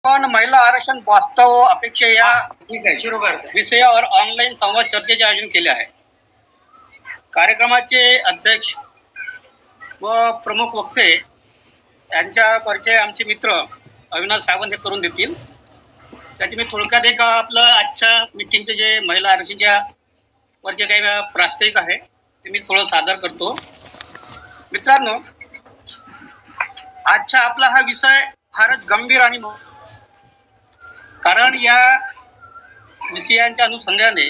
पण महिला आरक्षण वास्तव अपेक्षा या ठीक आहे, सुरू करतो. विषयावर ऑनलाईन संवाद चर्चेचे आयोजन केले आहे. कार्यक्रमाचे अध्यक्ष व प्रमुख वक्ते यांच्या परिचय आमचे मित्र अविनाश सावंत हे करून देतील. त्याचे मी थोडक्यात एक आपलं आजच्या मीटिंगचे जे महिला आरक्षणाच्या वरचे काही प्रास्ताविक आहे ते मी थोडं सादर करतो. मित्रांनो, आजचा आपला हा विषय फारच गंभीर आणि कारण या विषयांच्या अनुषंगाने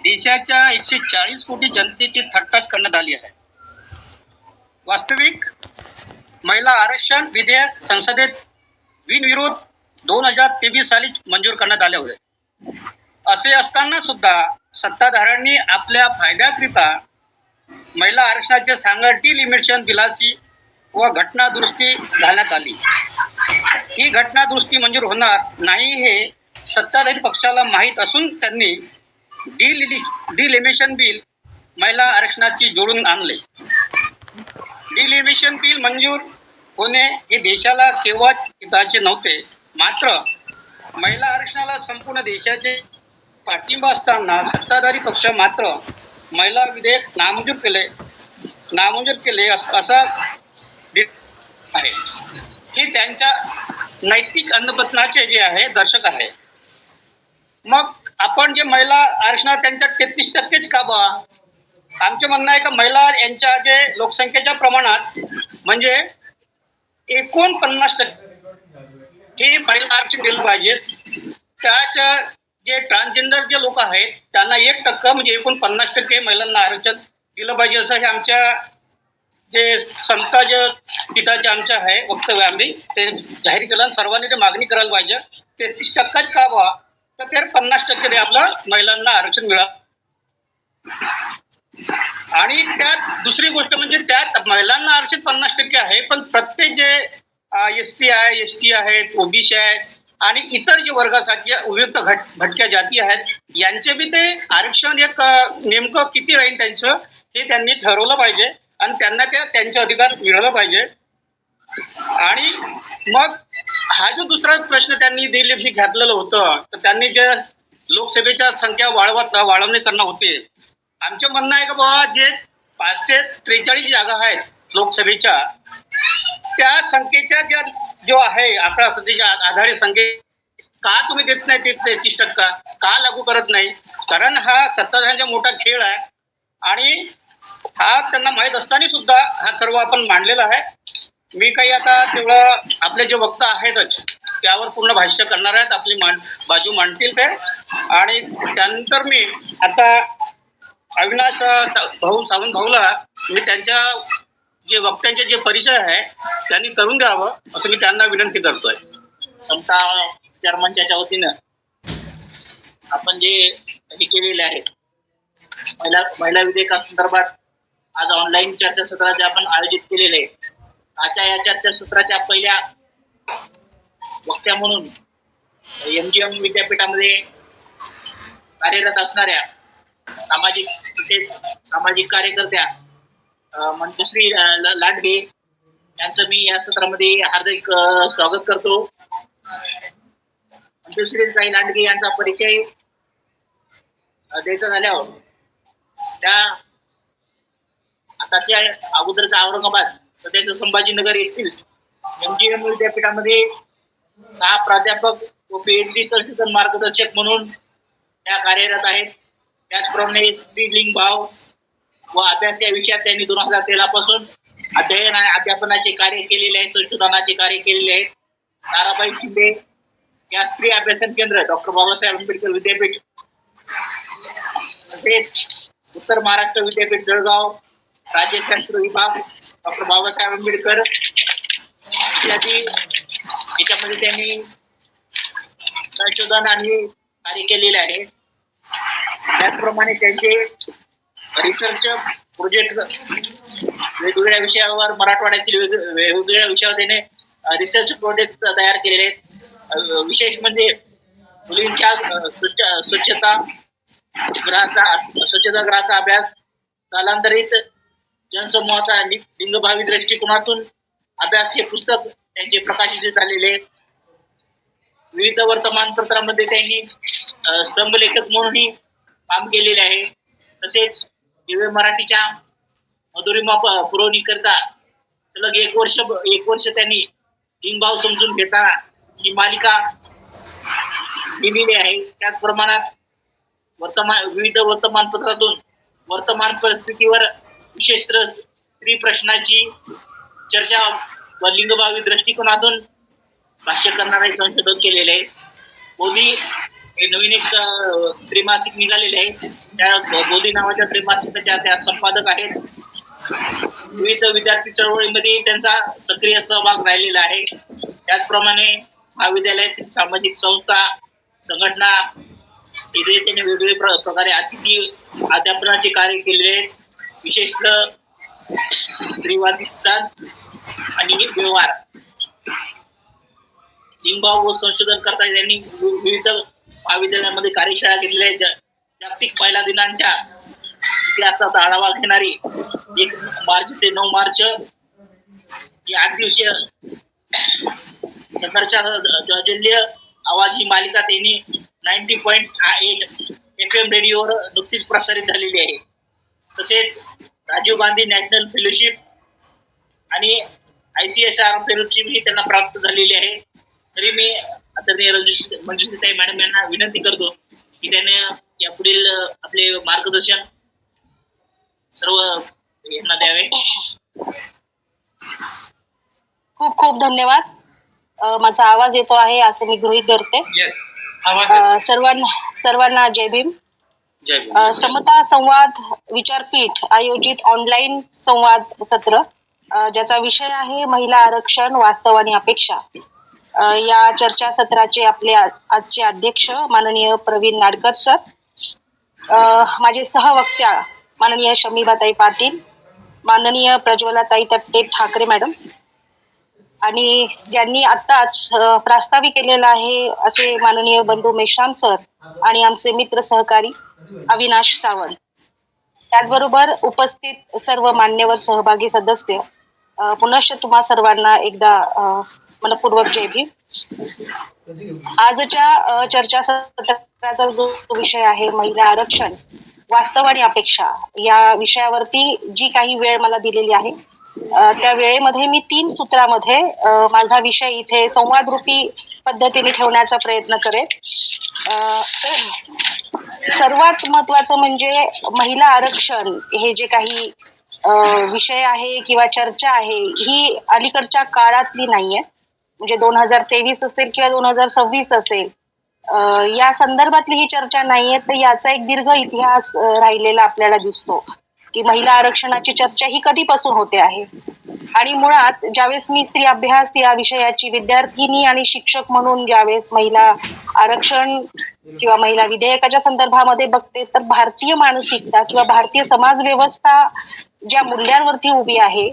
देशाच्या 140 कोटी जनतेची थट्टाच करण्यात आली आहे. वास्तविक महिला आरक्षण विधेयक संसदेत बिनविरोध 2023 साली मंजूर करण्यात आले होते. असे असताना सुद्धा सत्ताधाऱ्यांनी आपल्या फायद्याकरिता महिला आरक्षणाचे सांगड डिलिमिटेशन बिलाची व घटना दुरुस्ती घालण्यात आली. ही घटना दुरुस्ती मंजूर होणार नाही हे सत्ताधारी पक्षाला माहीत असून त्यांनी डिलिमिटेशन बिल महिला आरक्षणाची जोडून आणले. डिलिमिटेशन बिल मंजूर होणे हे देशाला केव्हाच हिताचे नव्हते. मात्र महिला आरक्षणाला संपूर्ण देशाचे पाठिंबा असताना सत्ताधारी पक्ष मात्र महिला विधेयक नामंजूर केले असा आहे. हे त्यांच्या नैतिक अंधपतनाचे जे आहे दर्शक आहे. मग आपण जे महिला आरक्षणात त्यांच्या 33% का बा? आमचे म्हणणं आहे का महिला यांच्या जे लोकसंख्येच्या प्रमाणात म्हणजे 49% हे महिला आरक्षण दिलं पाहिजे. त्याच्या जे ट्रान्सजेंडर जे लोक आहेत त्यांना 1% म्हणजे 49% महिलांना आरक्षण दिलं पाहिजे असं हे आमच्या जे समता जे पीठाचे आमचे आहे वक्तव्य आम्ही ते जाहीर केलं आणि सर्वांनी ते मागणी करायला पाहिजे. 33%च का बा? तर ते 50% ते आपलं महिलांना आरक्षण मिळालं. आणि त्यात दुसरी गोष्ट म्हणजे त्यात महिलांना आरक्षण 50% आहे, पण प्रत्येक जे SC आहे, ST आहेत, OBC आहेत आणि इतर जे वर्गासाठी उपयुक्त भटक्या जाती आहेत यांचे बी ते आरक्षण एक नेमकं किती राहील त्यांचं हे त्यांनी ठरवलं पाहिजे आणि त्यांना त्यांचे अधिकार मिळालं पाहिजे. आणि मग हा जो दुसरा प्रश्न त्यांनी दिल्ली घातलेलं होतं तर त्यांनी जे लोकसभेच्या संख्या वाढवणे करणं होते. आमचं म्हणणं आहे का बाबा जे 543 जागा आहेत लोकसभेच्या त्या संख्येच्या ज्या जो आहे आकडा सध्याच्या आधारे संख्ये का तुम्ही देत नाही 33% का लागू करत नाही? कारण हा सत्ताधाऱ्यांचा मोठा खेळ आहे आणि हा त्यांना माहीत असताना सुद्धा हा सर्व आपण मांडलेला आहे. मी काही आता तेवढं आपले जे वक्ता आहेतच त्यावर पूर्ण भाष्य करणार आहेत, आपली बाजू मांडतील ते. आणि त्यानंतर मी आता अविनाश सावंत भाऊला मी त्यांच्या जे वक्त्यांचे जे परिचय आहे त्यांनी करून द्यावं असं मी त्यांना विनंती करतोय. समता चर्मनच्या वतीनं आपण जे हे केलेले आहे महिला विधेयकासंदर्भात आज ऑनलाईन चर्चासत्राचे आपण आयोजित केलेले आहे. आजच्या या चर्चासत्राच्या पहिल्या वक्त्या म्हणून MGM विद्यापीठामध्ये कार्यरत असणाऱ्या सामाजिक कार्यकर्त्या मंजुश्री लांडगे यांचं मी या सत्रामध्ये हार्दिक स्वागत करतो. मंजुश्री लांडगे यांचा परिचय द्यायचा झाल्यावर त्या आताच्या अगोदरचा औरंगाबाद सध्याचं संभाजीनगर येथील MGM विद्यापीठामध्ये 6 प्राध्यापक व PhD संशोधन मार्गदर्शक म्हणून त्या कार्यरत आहेत. त्याचप्रमाणे स्त्रीलिंग भाव व अभ्यास या विषयात त्यांनी 2013 पासून अध्ययन आणि अध्यापनाचे कार्य केलेले आहे, संशोधनाचे कार्य केलेले आहेत. ताराबाई शिंदे या स्त्री अभ्यासन केंद्र डॉक्टर बाबासाहेब आंबेडकर विद्यापीठ तसेच उत्तर महाराष्ट्र विद्यापीठ जळगाव राज्यशास्त्र विभाग डॉक्टर बाबासाहेब आंबेडकर इत्यादी याच्यामध्ये त्यांनी संशोधन आणि कार्य केलेले आहे. त्याचप्रमाणे त्यांचे रिसर्च प्रोजेक्ट वेगवेगळ्या विषयावर मराठवाड्यातील वेगवेगळ्या विषयावर त्याने रिसर्च प्रोजेक्ट तयार केलेले आहेत. विशेष म्हणजे मुलींच्या स्वच्छता ग्रहाचा अभ्यास, स्थलांतरित जनसमूहाचा लिंगभावी दृष्टिकोनातून अभ्यास हे पुस्तक त्यांचे प्रकाशित झालेले. विविध वर्तमानपत्रामध्ये त्यांनी स्तंभलेखक म्हणूनही काम केलेले आहे. तसेच दिव्य मराठीच्या मधुरिमा पुरवणी करता सलग एक वर्ष त्यांनी लिंगभाव समजून घेताना ही मालिका लिहिलेली आहे. त्याच प्रमाणात विविध वर्तमानपत्रातून वर्तमान परिस्थितीवर विशेषतः स्त्री प्रश्नाची चर्चा व लिंगभावी दृष्टिकोनातून भाष्य करणारे संशोधन केलेले आहे. बोधी हे नवीन एक त्रैमासिक निघालेले आहे. त्या बोधी नावाच्या त्रैमासिकाच्या त्या संपादक आहेत. विविध विद्यार्थी चळवळीमध्ये त्यांचा सक्रिय सहभाग राहिलेला आहे. त्याचप्रमाणे महाविद्यालयातील सामाजिक संस्था संघटना इथे त्यांनी वेगवेगळ्या प्रकारे अतिथी अध्यापनाचे कार्य केलेले आहेत. विशेषतः स्त्रीवादी सिद्धांत आणि व्यवहार लिंगभाव व संशोधन करता त्यांनी विविध महाविद्यालयामध्ये कार्यशाळा घेतलेल्या आहेत. जागतिक महिला दिनांच्या इतिहासाचा आढावा घेणारी 1 मार्च ते 9 मार्च ही 8 दिवसीय संघर्षाजल्य आवाज ही मालिका त्यांनी 90.8 FM रेडिओवर नुकतीच प्रसारित झालेली आहे. तसेच राजीव गांधी नॅशनल फेलोशिप आणि ICSR फेलोशिप ही त्यांना प्राप्त झालेली आहे. तरी मी आदरणीय मंजुश्रीताई मॅडम यांना विनंती करतो की त्याने यापुढील आपले मार्गदर्शन सर्व यांना द्यावे. खूप खूप धन्यवाद. माझा आवाज येतो आहे असं मी गृहीत धरते. सर्वांना जय भीम. समता संवाद विचारपीठ आयोजित ऑनलाईन संवाद सत्र ज्याचा विषय आहे महिला आरक्षण वास्तव आणि अपेक्षा. या चर्चासत्राचे आपले आजचे अध्यक्ष माननीय प्रवीण नाडकर सर, माझे सहवक्त्या माननीय शमीबाताई पाटील, माननीय प्रज्वलाताई तट्टे ठाकरे मॅडम, आणि ज्यांनी आत्ताच प्रास्ताविक केलेला आहे असे माननीय बंधू मेश्राम सर आणि आमचे मित्र सहकारी अविनाश सावंत. त्याचबरोबर उपस्थित सर्व मान्यवर सहभागी सदस्य, पुनश्च तुम्हा सर्वांना एकदा मनपूर्वक जय भीम. आजच्या चर्चासत्राचा जो विषय आहे महिला आरक्षण वास्तव आणि अपेक्षा, या विषयावरती जी काही वेळ मला दिलेली आहे त्या वेळेमध्ये मी 3 सूत्रामध्ये माझा विषय इथे संवादरूपी पद्धतीने ठेवण्याचा प्रयत्न करेन. सर्वात महत्वाचं म्हणजे महिला आरक्षण हे जे काही विषय आहे किंवा चर्चा आहे ही अलीकडच्या काळातली नाहीये. म्हणजे 2023 असेल किंवा 2026 असेल, या संदर्भातली ही चर्चा नाहीये. तर याचा एक दीर्घ इतिहास राहिलेला आपल्याला दिसतो की महिला आरक्षणाची चर्चा ही कधीपासून होते आहे. आणि मुळात ज्यावेळेस मी स्त्री अभ्यास या विषयाची विद्यार्थिनी आणि शिक्षक म्हणून ज्यावेळेस महिला आरक्षण किंवा महिला विधेयकाच्या संदर्भामध्ये बघते, तर भारतीय मानसिकता किंवा भारतीय समाज व्यवस्था ज्या मूल्यांवरती उभी आहे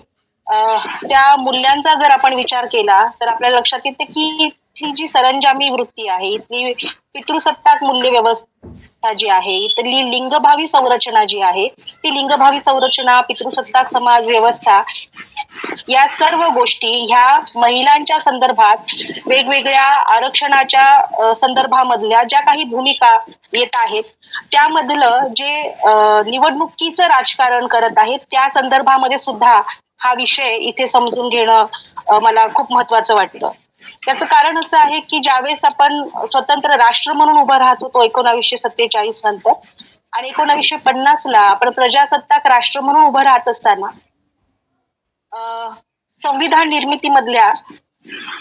त्या मूल्यांचा जर आपण विचार केला तर आपल्याला लक्षात येते की ही जी सरंजामी वृत्ती आहे, इथली पितृसत्ताक मूल्य व्यवस्था जी आहे, इथली लिंगभावी संरचना जी आहे, ती लिंगभावी संरचना, पितृसत्ताक समाज व्यवस्था, या सर्व गोष्टी ह्या महिलांच्या संदर्भात वेगवेगळ्या आरक्षणाच्या संदर्भामधल्या ज्या काही भूमिका येत आहेत त्यामधलं जे निवडणुकीचं राजकारण करत आहेत त्या संदर्भामध्ये सुद्धा हा विषय इथे समजून घेणं मला खूप महत्वाचं वाटतं. त्याचं कारण असं आहे की ज्यावेळेस आपण स्वतंत्र राष्ट्र म्हणून उभं राहत होतो 1947 नंतर, आणि 1950 ला आपण प्रजासत्ताक राष्ट्र म्हणून उभं राहत असताना संविधान निर्मितीमधल्या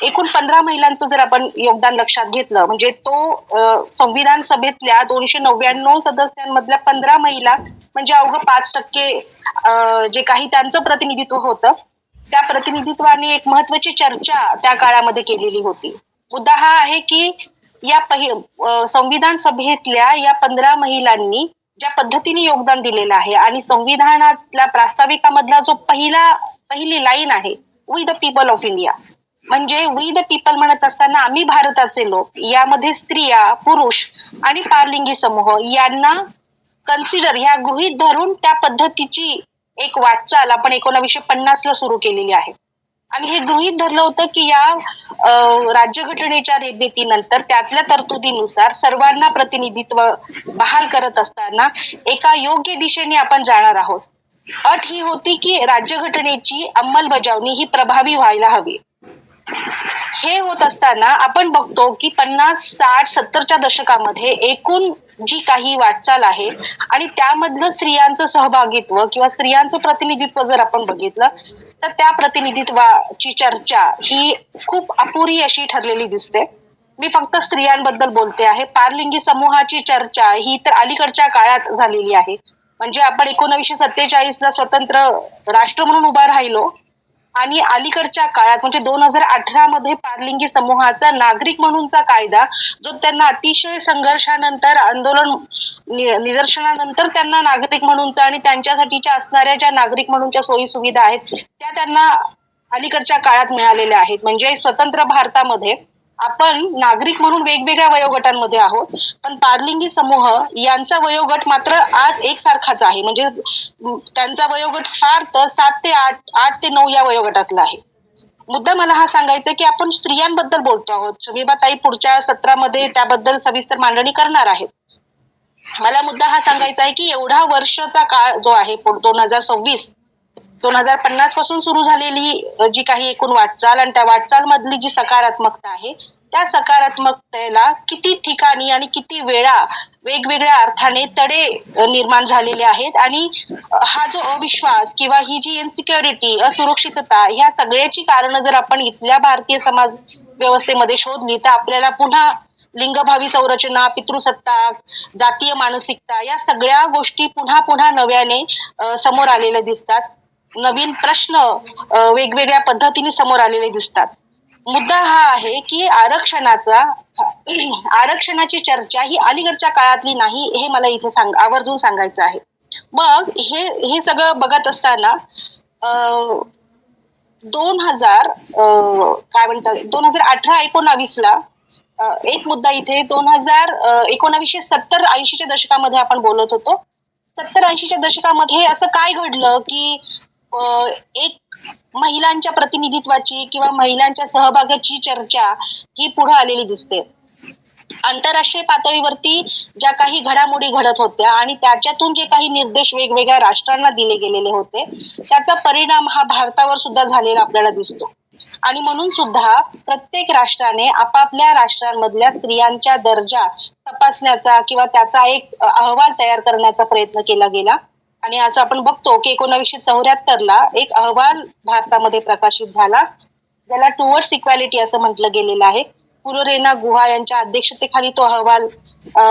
एकूण 15 महिलांचं जर आपण योगदान लक्षात घेतलं, म्हणजे तो संविधान सभेतल्या 299 सदस्यांमधल्या 15 महिला म्हणजे अवघं 5% जे काही त्यांचं प्रतिनिधित्व होतं, त्या प्रतिनिधित्वाने एक महत्वाची चर्चा त्या काळामध्ये केलेली होती. मुद्दा हा आहे की या संविधान सभेतल्या या 15 महिलांनी ज्या पद्धतीने योगदान दिलेलं आहे आणि संविधानातल्या प्रास्ताविकामधला जो पहिली लाईन आहे, we the people of India, म्हणजे वी द पीपल म्हणत असताना आम्ही भारताचे लोक, यामध्ये स्त्रिया, पुरुष आणि पारलिंगी समूह यांना कन्सिडर, ह्या गृहीत धरून त्या पद्धतीची एक वाटचाल आपण 1950 ला सुरू केलेली आहे. आणि हे गृहीत धरलं होतं की या राज्यघटनेच्या निर्मितीनंतर त्यातल्या तरतुदीनुसार सर्वांना प्रतिनिधित्व बहाल करत असताना एका योग्य दिशेने आपण जाणार आहोत. अट ही होती की राज्यघटनेची अंमलबजावणी ही प्रभावी व्हायला हवी. हे होत असताना आपण बघतो की 50, 60, 70च्या दशकामध्ये एकूण जी काही वाटचाल आहे आणि त्यामधलं स्त्रियांचं सहभागित्व किंवा स्त्रियांचं प्रतिनिधित्व जर आपण बघितलं तर त्या प्रतिनिधित्वाची चर्चा ही खूप अपुरी अशी ठरलेली दिसते. मी फक्त स्त्रियांबद्दल बोलते आहे. पारलिंगी समूहाची चर्चा ही तर अलीकडच्या काळात झालेली आहे. म्हणजे आपण 1947ला स्वतंत्र राष्ट्र म्हणून उभा राहिलो आणि अलीकडच्या काळात म्हणजे 2018 मध्ये पारलिंगी समूहाचा नागरिक म्हणूनचा कायदा जो त्यांना अतिशय संघर्षानंतर आंदोलन निदर्शनानंतर त्यांना नागरिक म्हणूनचा आणि त्यांच्यासाठीच्या असणाऱ्या ज्या नागरिक म्हणूनच्या सोयी सुविधा आहेत त्या त्यांना अलीकडच्या काळात मिळालेल्या आहेत. म्हणजे स्वतंत्र भारतामध्ये आपण नागरिक म्हणून वेगवेगळ्या वयोगटांमध्ये आहोत, पण पारलिंगी समूह यांचा वयोगट मात्र आज एकसारखाच आहे. म्हणजे त्यांचा वयोगट फार तर 7 ते 8, 8 ते 9 या वयोगटातला आहे. मुद्दा मला हा सांगायचा की आपण स्त्रियांबद्दल बोलतो आहोत. शमीबाताई पुढच्या सत्रामध्ये त्याबद्दल सविस्तर मांडणी करणार आहेत. मला मुद्दा हा सांगायचा आहे की एवढा वर्षाचा काळ जो आहे 2026 2050 पासून सुरू झालेली जी काही एकूण वाटचाल आणि त्या वाटचाल मधली जी सकारात्मकता आहे त्या सकारात्मकतेला किती ठिकाणी आणि किती वेळा वेगवेगळ्या अर्थाने तडे निर्माण झालेले आहेत आणि हा जो अविश्वास किंवा ही जी इन्सिक्युरिटी असुरक्षितता ह्या सगळ्याची कारण जर आपण इथल्या भारतीय समाज व्यवस्थेमध्ये शोधली तर आपल्याला पुन्हा लिंगभावी संरचना, पितृसत्ताक, जातीय मानसिकता या सगळ्या गोष्टी पुन्हा पुन्हा नव्याने समोर आलेल्या दिसतात. नवीन प्रश्न वेगवेगळ्या पद्धतीने समोर आलेले दिसतात. मुद्दा हा आहे की आरक्षणाची चर्चा ही अलीकडच्या काळातली नाही हे मला इथे आवर्जून सांगायचं आहे. मग हे सगळं बघत असताना 2018-19 ला एक मुद्दा इथे 1970-80च्या दशकामध्ये आपण बोलत होतो. 70-80च्या दशकामध्ये असं काय घडलं की एक महिलांच्या प्रतिनिधित्वाची किंवा महिलांच्या सहभागाची चर्चा ही पुढे आलेली दिसते. आंतरराष्ट्रीय पातळीवरती ज्या काही घडामोडी घडत होत्या आणि त्याच्यातून जे काही निर्देश वेगवेगळ्या राष्ट्रांना दिले गेलेले होते त्याचा परिणाम हा भारतावर सुद्धा झालेला आपल्याला दिसतो. आणि म्हणून सुद्धा प्रत्येक राष्ट्राने आपापल्या राष्ट्रांमधल्या स्त्रियांच्या दर्जा तपासण्याचा किंवा त्याचा एक अहवाल तयार करण्याचा प्रयत्न केला गेला. आणि असं आपण बघतो की 1974ला एक अहवाल भारतामध्ये प्रकाशित झाला ज्याला टुवर्ड्स इक्वॅलिटी असं म्हटलं गेलेलं आहे. पुरोरेना गुहा यांच्या अध्यक्षतेखाली तो अहवाल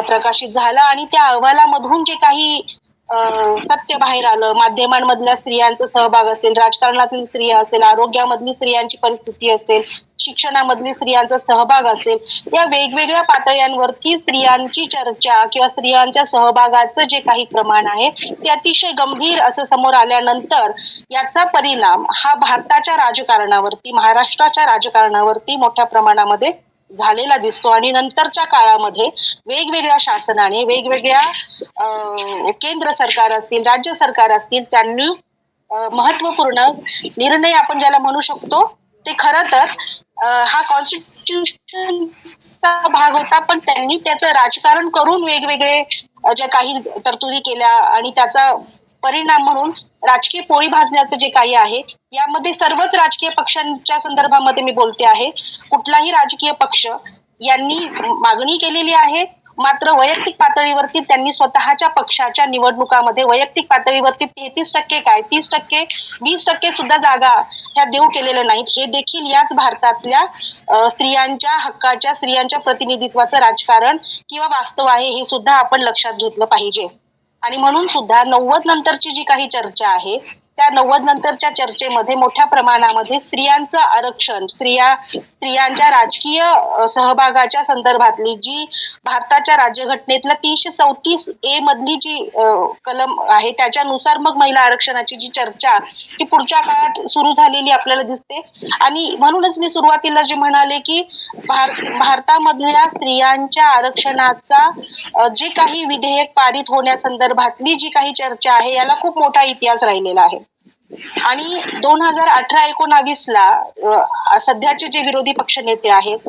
प्रकाशित झाला आणि त्या अहवालामधून जे काही सत्य बाहेर आलं, माध्यमांमधल्या स्त्रियांचा सहभाग असेल, राजकारणातील स्त्रिया असेल, आरोग्यामधली स्त्रियांची परिस्थिती असेल, शिक्षणामधली स्त्रियांचा सहभाग असेल, या वेगवेगळ्या पातळ्यांवरती स्त्रियांची चर्चा किंवा स्त्रियांच्या सहभागाचं जे काही प्रमाण आहे ते अतिशय गंभीर असं समोर आल्यानंतर याचा परिणाम हा भारताच्या राजकारणावरती, महाराष्ट्राच्या राजकारणावरती मोठ्या प्रमाणामध्ये झालेला दिसतो. आणि नंतरच्या काळामध्ये वेगवेगळ्या शासनाने, वेगवेगळ्या केंद्र सरकार असतील, राज्य सरकार असतील, त्यांनी महत्वपूर्ण निर्णय आपण ज्याला म्हणू शकतो ते खरं तर हा कॉन्स्टिट्यूशनचा भाग होता, पण त्यांनी त्याचं राजकारण करून वेगवेगळे ज्या काही तरतुदी केल्या आणि त्याचा परिणाम म्हणून राजकीय पोळी भाजण्याचं जे काही आहे यामध्ये सर्वच राजकीय पक्षांच्या संदर्भामध्ये मी बोलते आहे. कुठलाही राजकीय पक्ष यांनी मागणी केलेली आहे, मात्र वैयक्तिक पातळीवरती त्यांनी स्वतःच्या पक्षाच्या निवडणुकामध्ये वैयक्तिक पातळीवरती 33% काय 30%, 20% सुद्धा जागा ह्या देऊ केलेल्या नाहीत. हे देखील याच भारतातल्या स्त्रियांच्या हक्काच्या, स्त्रियांच्या प्रतिनिधित्वाचं राजकारण किंवा वास्तव आहे हे सुद्धा आपण लक्षात घेतलं पाहिजे. आणि म्हणून सुद्धा 90 नंतरची जी काही चर्चा आहे त्या 90 नंतरच्या चर्चेमध्ये मोठ्या प्रमाणामध्ये स्त्रियांचं आरक्षण, स्त्रियांच्या राजकीय सहभागाच्या संदर्भातली जी भारताच्या राज्यघटनेतल्या 334A मधली जी कलम आहे त्याच्यानुसार मग महिला आरक्षणाची जी चर्चा ही पुढच्या काळात सुरू झालेली आपल्याला दिसते. आणि म्हणूनच मी सुरुवातीला जे म्हणाले की भारतामधल्या स्त्रियांच्या आरक्षणाचा जे काही विधेयक पारित होण्यासंदर्भातली जी काही चर्चा आहे याला खूप मोठा इतिहास राहिलेला आहे. आणि 2018-19ला सध्याचे जे विरोधी पक्ष नेते आहेत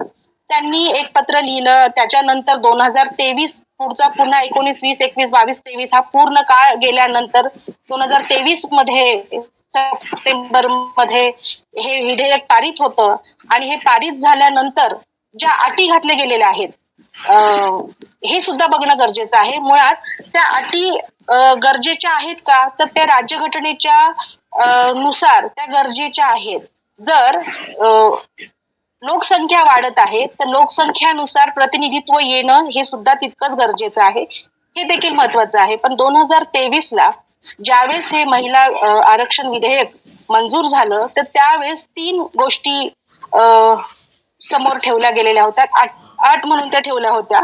त्यांनी एक पत्र लिहिलं. त्याच्यानंतर 2023 पुढचा पुन्हा 19, 20, 21, 22, 23 हा पूर्ण काळ गेल्यानंतर 2023 मध्ये सप्टेंबर मध्ये हे विधेयक पारित होतं. आणि हे पारित झाल्यानंतर ज्या अटी घातल्या गेलेल्या आहेत हे सुद्धा बघणं गरजेचं आहे. मुळात त्या अटी गरजेच्या आहेत का, तर त्या राज्यघटनेच्या नुसार त्या गरजेच्या आहेत. जर लोकसंख्या वाढत आहे तर लोकसंख्यानुसार प्रतिनिधित्व येणं हे सुद्धा तितकंच गरजेचं आहे. हे देखील महत्वाचं आहे. पण 2023ला ज्यावेळेस हे महिला आरक्षण विधेयक मंजूर झालं तर त्यावेळेस 3 गोष्टी समोर ठेवल्या गेलेल्या होत्या. अट म्हणून त्या ठेवल्या होत्या.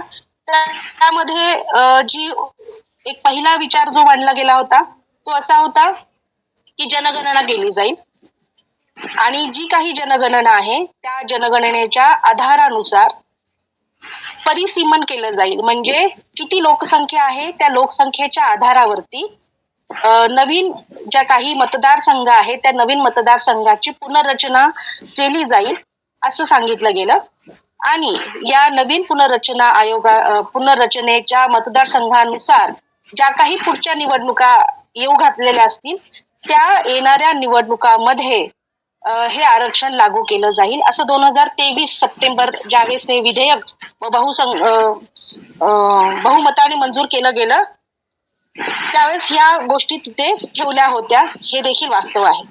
त्यामध्ये जी एक पहिला विचार जो मांडला गेला होता तो असा होता की जनगणना केली जाईल आणि जी काही जनगणना आहे त्या जनगणनेच्या आधारानुसार परिसीमन केलं जाईल. म्हणजे किती लोकसंख्या आहे त्या लोकसंख्येच्या आधारावरती नवीन ज्या काही मतदारसंघ आहेत त्या नवीन मतदारसंघाची पुनर्रचना केली जाईल असं सांगितलं गेलं. आणि या नवीन पुनर्रचनेच्या मतदारसंघानुसार ज्या काही पुढच्या निवडणुका येऊ घातलेल्या असतील त्या येणाऱ्या निवडणुकामध्ये हे आरक्षण लागू केलं जाईल असं 2023 सप्टेंबर ज्यावेळेस हे विधेयक बहुमताने मंजूर केलं गेलं त्यावेळेस ह्या गोष्टी तिथे ठेवल्या होत्या. हे देखील वास्तव आहे.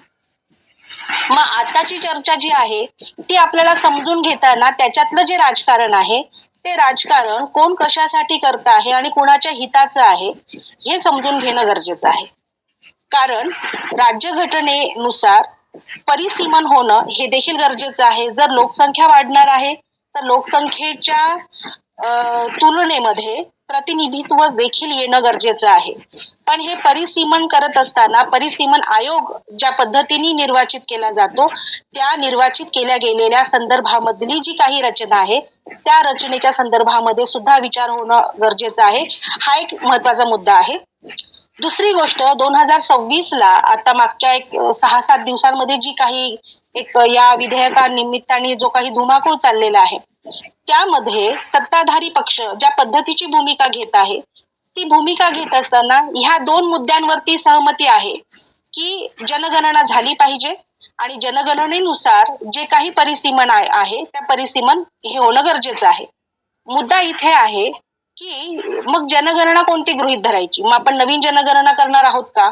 मग आताची चर्चा जी आहे ती आपल्याला समजून घेताना त्याच्यातलं जे राजकारण आहे ते राजकारण कोण कशासाठी करत आहे आणि कोणाच्या हिताचं आहे हे समजून घेणं गरजेचं आहे. कारण राज्यघटनेनुसार परिसीमन होणं हे देखील गरजेचं आहे. जर लोकसंख्या वाढणार आहे तर लोकसंख्येच्या तुलनेमध्ये प्रतिनिधित्व देखील येणं गरजेचं आहे. पण हे परिसीमन करत असताना परिसीमन आयोग ज्या पद्धतीने निर्वाचित केला जातो त्या निर्वाचित केल्या गेलेल्या संदर्भामधली जी काही रचना आहे त्या रचनेच्या संदर्भामध्ये सुद्धा विचार होणं गरजेचं आहे. हा एक महत्वाचा मुद्दा आहे. दुसरी गोष्ट 2026ला आता मागच्या एक 6-7 दिवसांमध्ये जी काही एक या विधेयकानिमित्ताने जो काही धुमाकूळ चाललेला आहे त्यामध्ये सत्ताधारी पक्ष ज्या पद्धतीची भूमिका घेत आहे ती भूमिका घेत असताना ह्या 2 मुद्द्यांवरती सहमती आहे की जनगणना झाली पाहिजे आणि जनगणनेनुसार जे काही परिसीमन आहे त्या परिसीमन हे होणं गरजेचं आहे. मुद्दा इथे आहे की मग जनगणना कोणती गृहीत धरायची. मग आपण नवीन जनगणना करणार आहोत का,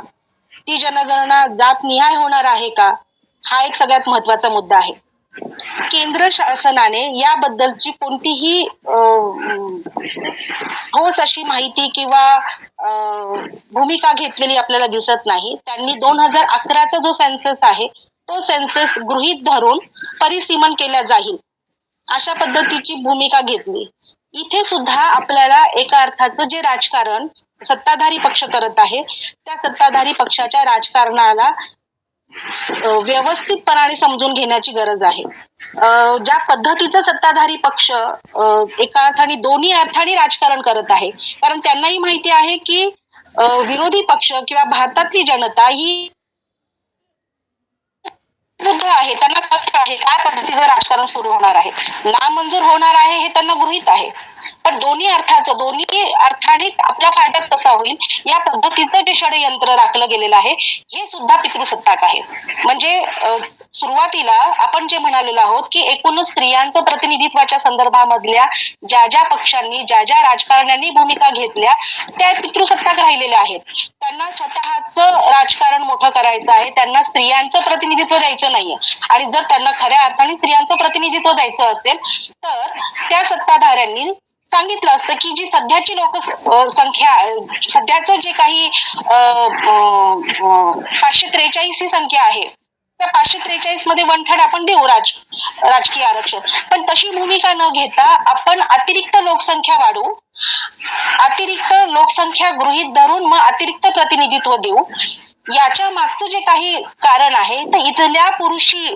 ती जनगणना जातनिहाय होणार आहे का, हा एक सगळ्यात महत्वाचा मुद्दा आहे. केंद्र शासनाने याबद्दलची कोणतीही ठोस अशी माहिती किंवा भूमिका घेतलेली आपल्याला दिसत नाही. त्यांनी 2011चा जो सेन्सस आहे तो सेन्सस गृहीत धरून परिसीमन केला जाईल अशा पद्धतीची भूमिका घेतली. इथे सुद्धा आपल्याला एका अर्थाचं जे राजकारण सत्ताधारी पक्ष करत आहे त्या सत्ताधारी पक्षाच्या राजकारणाला व्यवस्थितपणाने समजून घेण्याची गरज आहे. ज्या पद्धतीचं सत्ताधारी पक्ष एका अर्थाने दोन्ही अर्थाने राजकारण करत आहे कारण त्यांनाही माहिती आहे की विरोधी पक्ष किंवा भारतातली जनता ही बुद्ध आहे. त्यांना कळत आहे काय पद्धतीचं राजकारण सुरू होणार आहे. नामंजूर होणार आहे हे त्यांना गृहीत आहे. पण दोन्ही अर्थाने आपल्या फायद्यात कसा होईल या पद्धतीचं जे षडयंत्र राखलं गेलेलं आहे हे सुद्धा पितृसत्ताक आहे. म्हणजे सुरुवातीला आपण जे म्हणालेलो आहोत की एकूणच स्त्रियांचं प्रतिनिधित्वाच्या संदर्भामधल्या ज्या पक्षांनी ज्या राजकारण्यांनी भूमिका घेतल्या त्या पितृसत्ताक राहिलेल्या आहेत. त्यांना स्वतःचं राजकारण मोठं करायचं आहे. त्यांना स्त्रियांचं प्रतिनिधित्व द्यायचं नाहीये. आणि जर त्यांना खऱ्या अर्थाने स्त्रियांचं प्रतिनिधित्व द्यायचं असेल तर त्या सत्ताधाऱ्यांनी सांगितलं असतं की जी सध्याची लोकसंख्या सध्याचं जे काही 543 ही संख्या आहे त्या 543 मध्ये 1/3 आपण देऊ राजकीय आरक्षण. पण तशी भूमिका न घेता आपण अतिरिक्त लोकसंख्या वाढवू, अतिरिक्त लोकसंख्या गृहीत धरून मग अतिरिक्त प्रतिनिधित्व देऊ. याच्या मागचं जे काही कारण आहे तर इथल्या पुरुषी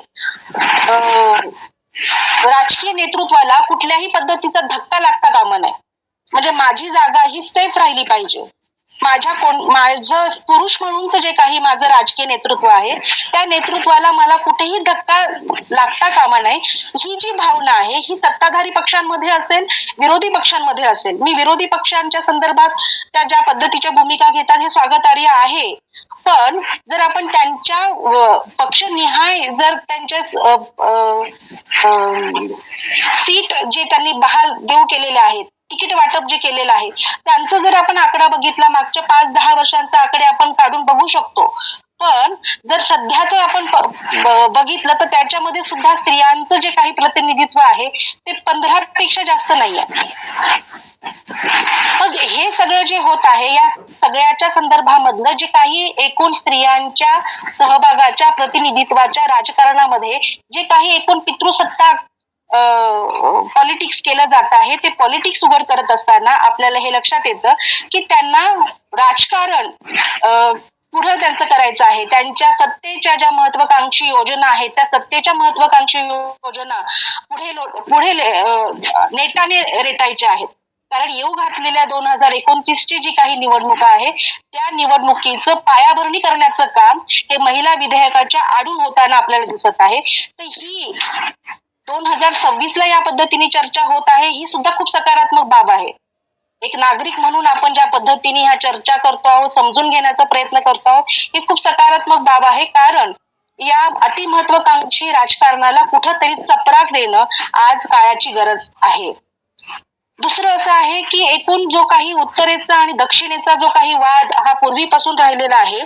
राजकीय नेतृत्वाला कुठल्याही पद्धतीचा धक्का लागता कामा नये. म्हणजे माझी जागा ही सेफ राहिली पाहिजे. माझं पुरुष म्हणूनच जे काही माझं राजकीय नेतृत्व आहे त्या नेतृत्वाला मला कुठेही धक्का लागता कामा नये, ही जी भावना आहे ही सत्ताधारी पक्षांमध्ये असेल, विरोधी पक्षांमध्ये असेल. मी विरोधी पक्षांच्या संदर्भात त्या ज्या पद्धतीच्या भूमिका घेतात हे स्वागतार्ह आहे, पण जर आपण त्यांच्या पक्षनिहाय जर त्यांच्या सीट जे त्यांनी बहाल देऊ केलेले आहेत, तिकीट वाटप जे केलेलं आहे त्यांचं जर आपण आकडा बघितला, मागच्या 5-10 वर्षांचा आकडे आपण काढून बघू शकतो. पण जर सध्याचं आपण बघितलं तर त्याच्यामध्ये सुद्धा स्त्रियांचं जे काही प्रतिनिधित्व आहे ते 15 पेक्षा जास्त नाहीये. मग हे सगळं जे होत आहे या सगळ्याच्या संदर्भामधलं जे काही एकूण स्त्रियांच्या सहभागाच्या प्रतिनिधित्वाच्या राजकारणामध्ये जे काही एकूण पितृसत्ता पॉलिटिक्स केलं जात आहे ते पॉलिटिक्स उघड करत असताना आपल्याला हे लक्षात येतं की त्यांना राजकारण पुढे त्यांचं करायचं आहे. त्यांच्या सत्तेच्या ज्या महत्वाकांक्षी योजना आहेत त्या सत्तेच्या महत्वाकांक्षी योजना पुढे नेटाने रेटायच्या आहेत. कारण येऊ घातलेल्या 2029 ची जी काही निवडणूक आहे त्या निवडणुकीचं पायाभरणी करण्याचं काम हे महिला विधेयकाच्या आडून होताना आपल्याला दिसत आहे. तर ही 2026 ला या पद्धतीने चर्चा होत आहे ही सुद्धा खूप सकारात्मक बाब आहे. एक नागरिक म्हणून आपण ज्या पद्धतीने ह्या चर्चा करतो आहोत, समजून घेण्याचा प्रयत्न करतो आहोत, ही खूप सकारात्मक बाब आहे. कारण या अतिमहत्वाकांक्षी राजकारणाला कुठंतरी चपराक देणं आज काळाची गरज आहे. दुसरं असं आहे की एकूण जो काही उत्तरेचा आणि दक्षिणेचा जो काही वाद हा पूर्वीपासून राहिलेला आहे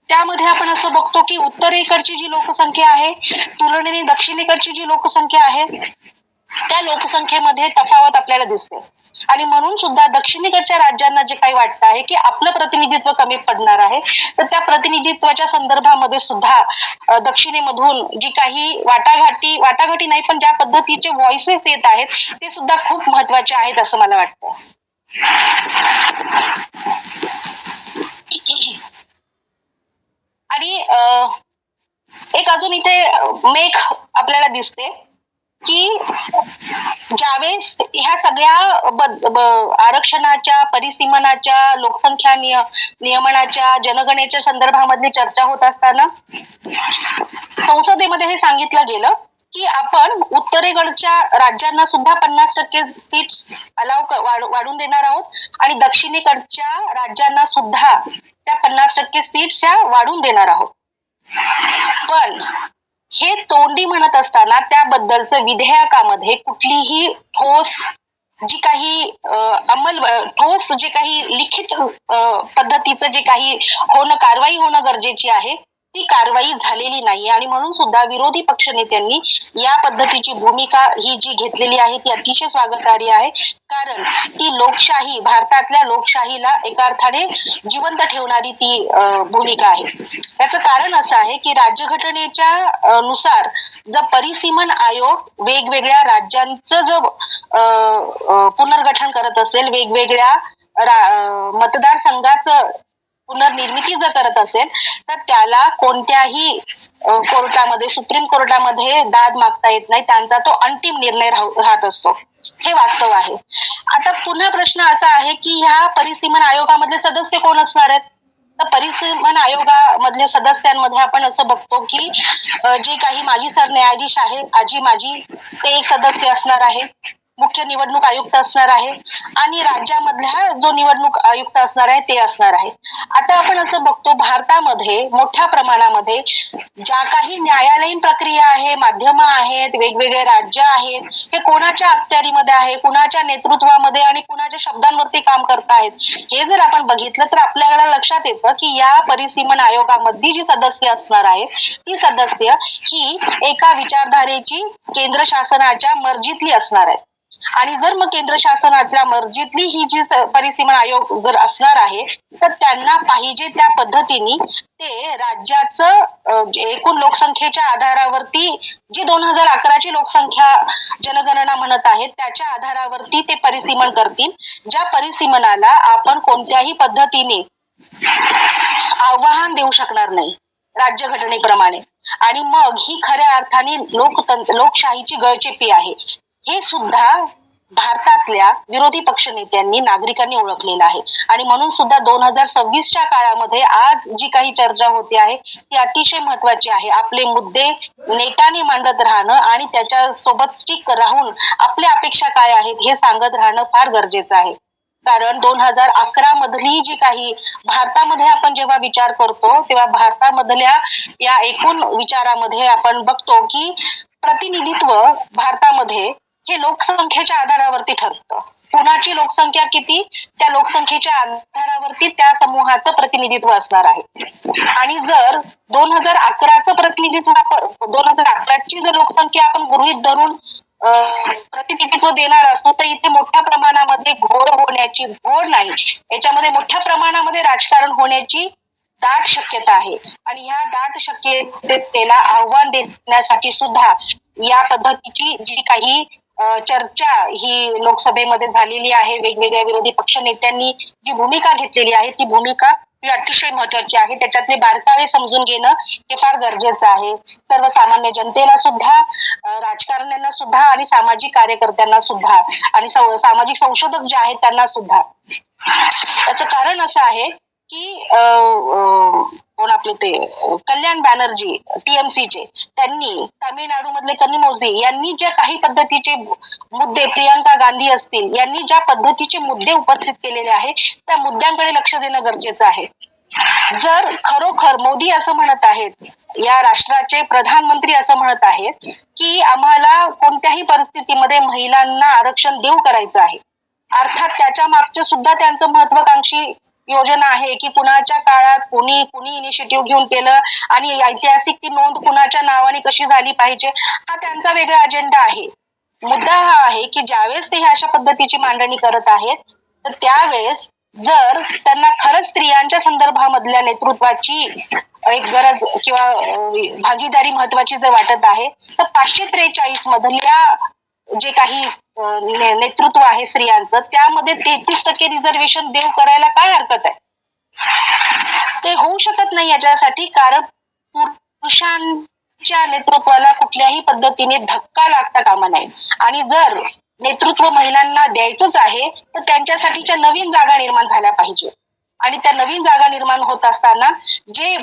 त्यामध्ये आपण असं बघतो की उत्तरेकडची जी लोकसंख्या आहे तुलनेने दक्षिणेकडची जी लोकसंख्या आहे त्या लोकसंख्येमध्ये तफावत आपल्याला दिसते. आणि म्हणून सुद्धा दक्षिणेकडच्या राज्यांना जे काही वाटतं आहे की आपलं प्रतिनिधित्व कमी पडणार आहे तर त्या प्रतिनिधित्वाच्या संदर्भामध्ये सुद्धा दक्षिणेमधून जी काही वाटाघाटी नाही पण ज्या पद्धतीचे व्हॉइसेस येत आहेत ते सुद्धा खूप महत्वाचे आहेत असं मला वाटतं. आणि एक अजून इथे मेघ आपल्याला दिसते की ज्यावेळेस ह्या सगळ्या आरक्षणाच्या, परिसीमनाच्या, लोकसंख्या नियमनाच्या, जनगणनेच्या संदर्भामधली चर्चा होत असताना संसदेमध्ये हे सांगितलं गेलं की आपण उत्तरेकडच्या राज्यांना सुद्धा 50% सीट्स वाढून देणार आहोत आणि दक्षिणेकडच्या राज्यांना सुद्धा त्या 50% सीट्स ह्या वाढून देणार आहोत. पण हे तोंडी म्हणत असताना त्याबद्दलचं विधेयकामध्ये कुठलीही ठोस जी काही ठोस जे काही लिखित पद्धतीचं जे काही कारवाई होणं गरजेची आहे ती कारवाई झालेली नाही. आणि म्हणून सुद्धा विरोधी पक्षनेत्यांनी या पद्धतीची भूमिका ही जी घेतलेली आहे ती अतिशय स्वागतार्ह आहे. कारण ती लोकशाही, भारतातल्या लोकशाहीला एका अर्थाने जिवंत ठेवणारी ती भूमिका आहे. त्याचं कारण असं आहे की राज्यघटनेच्या नुसार जर परिसीमन आयोग वेगवेगळ्या राज्यांचं जर पुनर्गठन करत असेल, वेगवेगळ्या मतदारसंघाचं पुनर्निर्मिती जर करत असेल तर त्याला कोणत्याही कोर्टामध्ये, सुप्रीम कोर्टामध्ये दाद मागता येत नाही. त्यांचा तो अंतिम निर्णय राहत असतो. हे वास्तव आहे. आता पुन्हा प्रश्न असा आहे की ह्या परिसीमन आयोगामधले सदस्य कोण असणार आहेत? तर परिसीमन आयोगामधल्या सदस्यांमध्ये आपण असं बघतो की जे काही माजी सरन्यायाधीश आहे आजी माजी ते एक सदस्य असणार आहे, मुख्य निवडणूक आयुक्त असणार आहे आणि राज्यामधल्या जो निवडणूक आयुक्त असणार आहे ते असणार आहे. आता आपण असं बघतो भारतामध्ये मोठ्या प्रमाणामध्ये ज्या काही न्यायालयीन प्रक्रिया आहे, माध्यमं आहेत, वेगवेगळे राज्य आहेत, हे कोणाच्या अखत्यारीमध्ये आहे, कुणाच्या नेतृत्वामध्ये आणि कुणाच्या शब्दांवरती काम करतायत हे जर आपण बघितलं तर आपल्याला लक्षात येतं की या परिसीमन आयोगामधली जी सदस्य असणार आहेत ती सदस्य ही एका विचारधारेची केंद्र शासनाच्या मर्जीतली असणार आहे. आणि जर मग केंद्र शासनाच्या मर्जीतली ही जी परिसीमन आयोग जर असणार आहे तर त्यांना पाहिजे त्या पद्धतीने ते राज्याचं एकूण लोकसंख्येच्या आधारावरती जी 2011 ची लोकसंख्या जनगणना म्हणत आहेत त्याच्या आधारावरती ते परिसीमन करतील. ज्या परिसीमनाला आपण कोणत्याही पद्धतीने आव्हान देऊ शकणार नाही राज्यघटनेप्रमाणे. आणि मग ही खऱ्या अर्थाने लोकशाहीची गळचेपी आहे. हे सुद्धा भारतातल्या विरोधी पक्षनेत्यांनी नागरिकांनी ओळखलेला आहे. आणि म्हणून सुद्धा 2026च्या काळामध्ये आज जी काही चर्चा होते आहे ती अतिशय महत्वाची आहे. आपले मुद्दे नेटाने मांडत राहणं आणि त्याच्या सोबत स्टिक राहून आपल्या अपेक्षा काय आहेत हे सांगत राहणं फार गरजेचं आहे. कारण 2011 मधली जी काही भारतामध्ये आपण जेव्हा विचार करतो तेव्हा भारतामधल्या या एकूण विचारामध्ये आपण बघतो की प्रतिनिधित्व भारतामध्ये हे लोकसंख्येच्या आधारावरती ठरतं. कुणाची लोकसंख्या किती त्या लोकसंख्येच्या आधारावरती त्या समूहाचं प्रतिनिधित्व असणार आहे. आणि जर 2011चं प्रतिनिधित्व 2011ची जर लोकसंख्या आपण गृहीत धरून प्रतिनिधित्व देणार असतो तर इथे मोठ्या प्रमाणामध्ये घोड नाही याच्यामध्ये मोठ्या प्रमाणामध्ये राजकारण होण्याची दाट शक्यता आहे. आणि ह्या दाट शक्यतेला आव्हान देण्यासाठी सुद्धा या पद्धतीची जी काही चर्चा ही लोकसभेमध्ये झालेली आहे, वेगवेगळ्या विरोधी पक्ष नेत्यांनी जी भूमिका घेतलेली आहे ती भूमिका ही अतिशय महत्वाची आहे. त्याच्यातले बारकावे समजून घेणं हे फार गरजेचं आहे. सर्वसामान्य जनतेला सुद्धा, राजकारण्यांना सुद्धा आणि सामाजिक कार्यकर्त्यांना सुद्धा आणि सामाजिक संशोधक जे आहेत त्यांना सुद्धा. याचं कारण असं आहे की कोण आपले ते कल्याण बॅनर्जी टीएमसीचे त्यांनी तामिळनाडू मधले कनिमोझी यांनी ज्या काही पद्धतीचे मुद्दे, प्रियंका गांधी असतील यांनी ज्या पद्धतीचे मुद्दे उपस्थित केलेले आहेत त्या मुद्द्यांकडे लक्ष देणं गरजेचं आहे. जर खरोखर मोदी असं म्हणत आहेत, या राष्ट्राचे प्रधानमंत्री असं म्हणत आहेत की आम्हाला कोणत्याही परिस्थितीमध्ये महिलांना आरक्षण देऊ करायचं आहे, अर्थात त्याच्या मागचं सुद्धा त्यांचं महत्वाकांक्षी योजना आहे की कुणाच्या काळात कुणी इनिशिएटिव्ह घेऊन केलं आणि ऐतिहासिक ती नोंद कुणाच्या नावाने कशी झाली पाहिजे हा त्यांचा वेगळा अजेंडा आहे. मुद्दा हा आहे की ज्यावेळेस ते अशा पद्धतीची मांडणी करत आहेत तर त्यावेळेस जर त्यांना खरंच स्त्रियांच्या संदर्भामधल्या नेतृत्वाची एक गरज किंवा भागीदारी महत्वाची जर वाटत आहे तर 543 मधल्या जे काही नेतृत्व आहे स्त्रियांचं त्यामध्ये 33% रिझर्वेशन देऊ करायला काय हरकत आहे? ते होऊ शकत नाही याच्यासाठी कारण पुरुषांच्या नेतृत्वाला कुठल्याही पद्धतीने धक्का लागता कामा नये. आणि जर नेतृत्व महिलांना द्यायचंच आहे तर त्यांच्यासाठीच्या नवीन जागा निर्माण झाल्या पाहिजे. आणि त्या नवीन जागा निर्माण होत असताना जे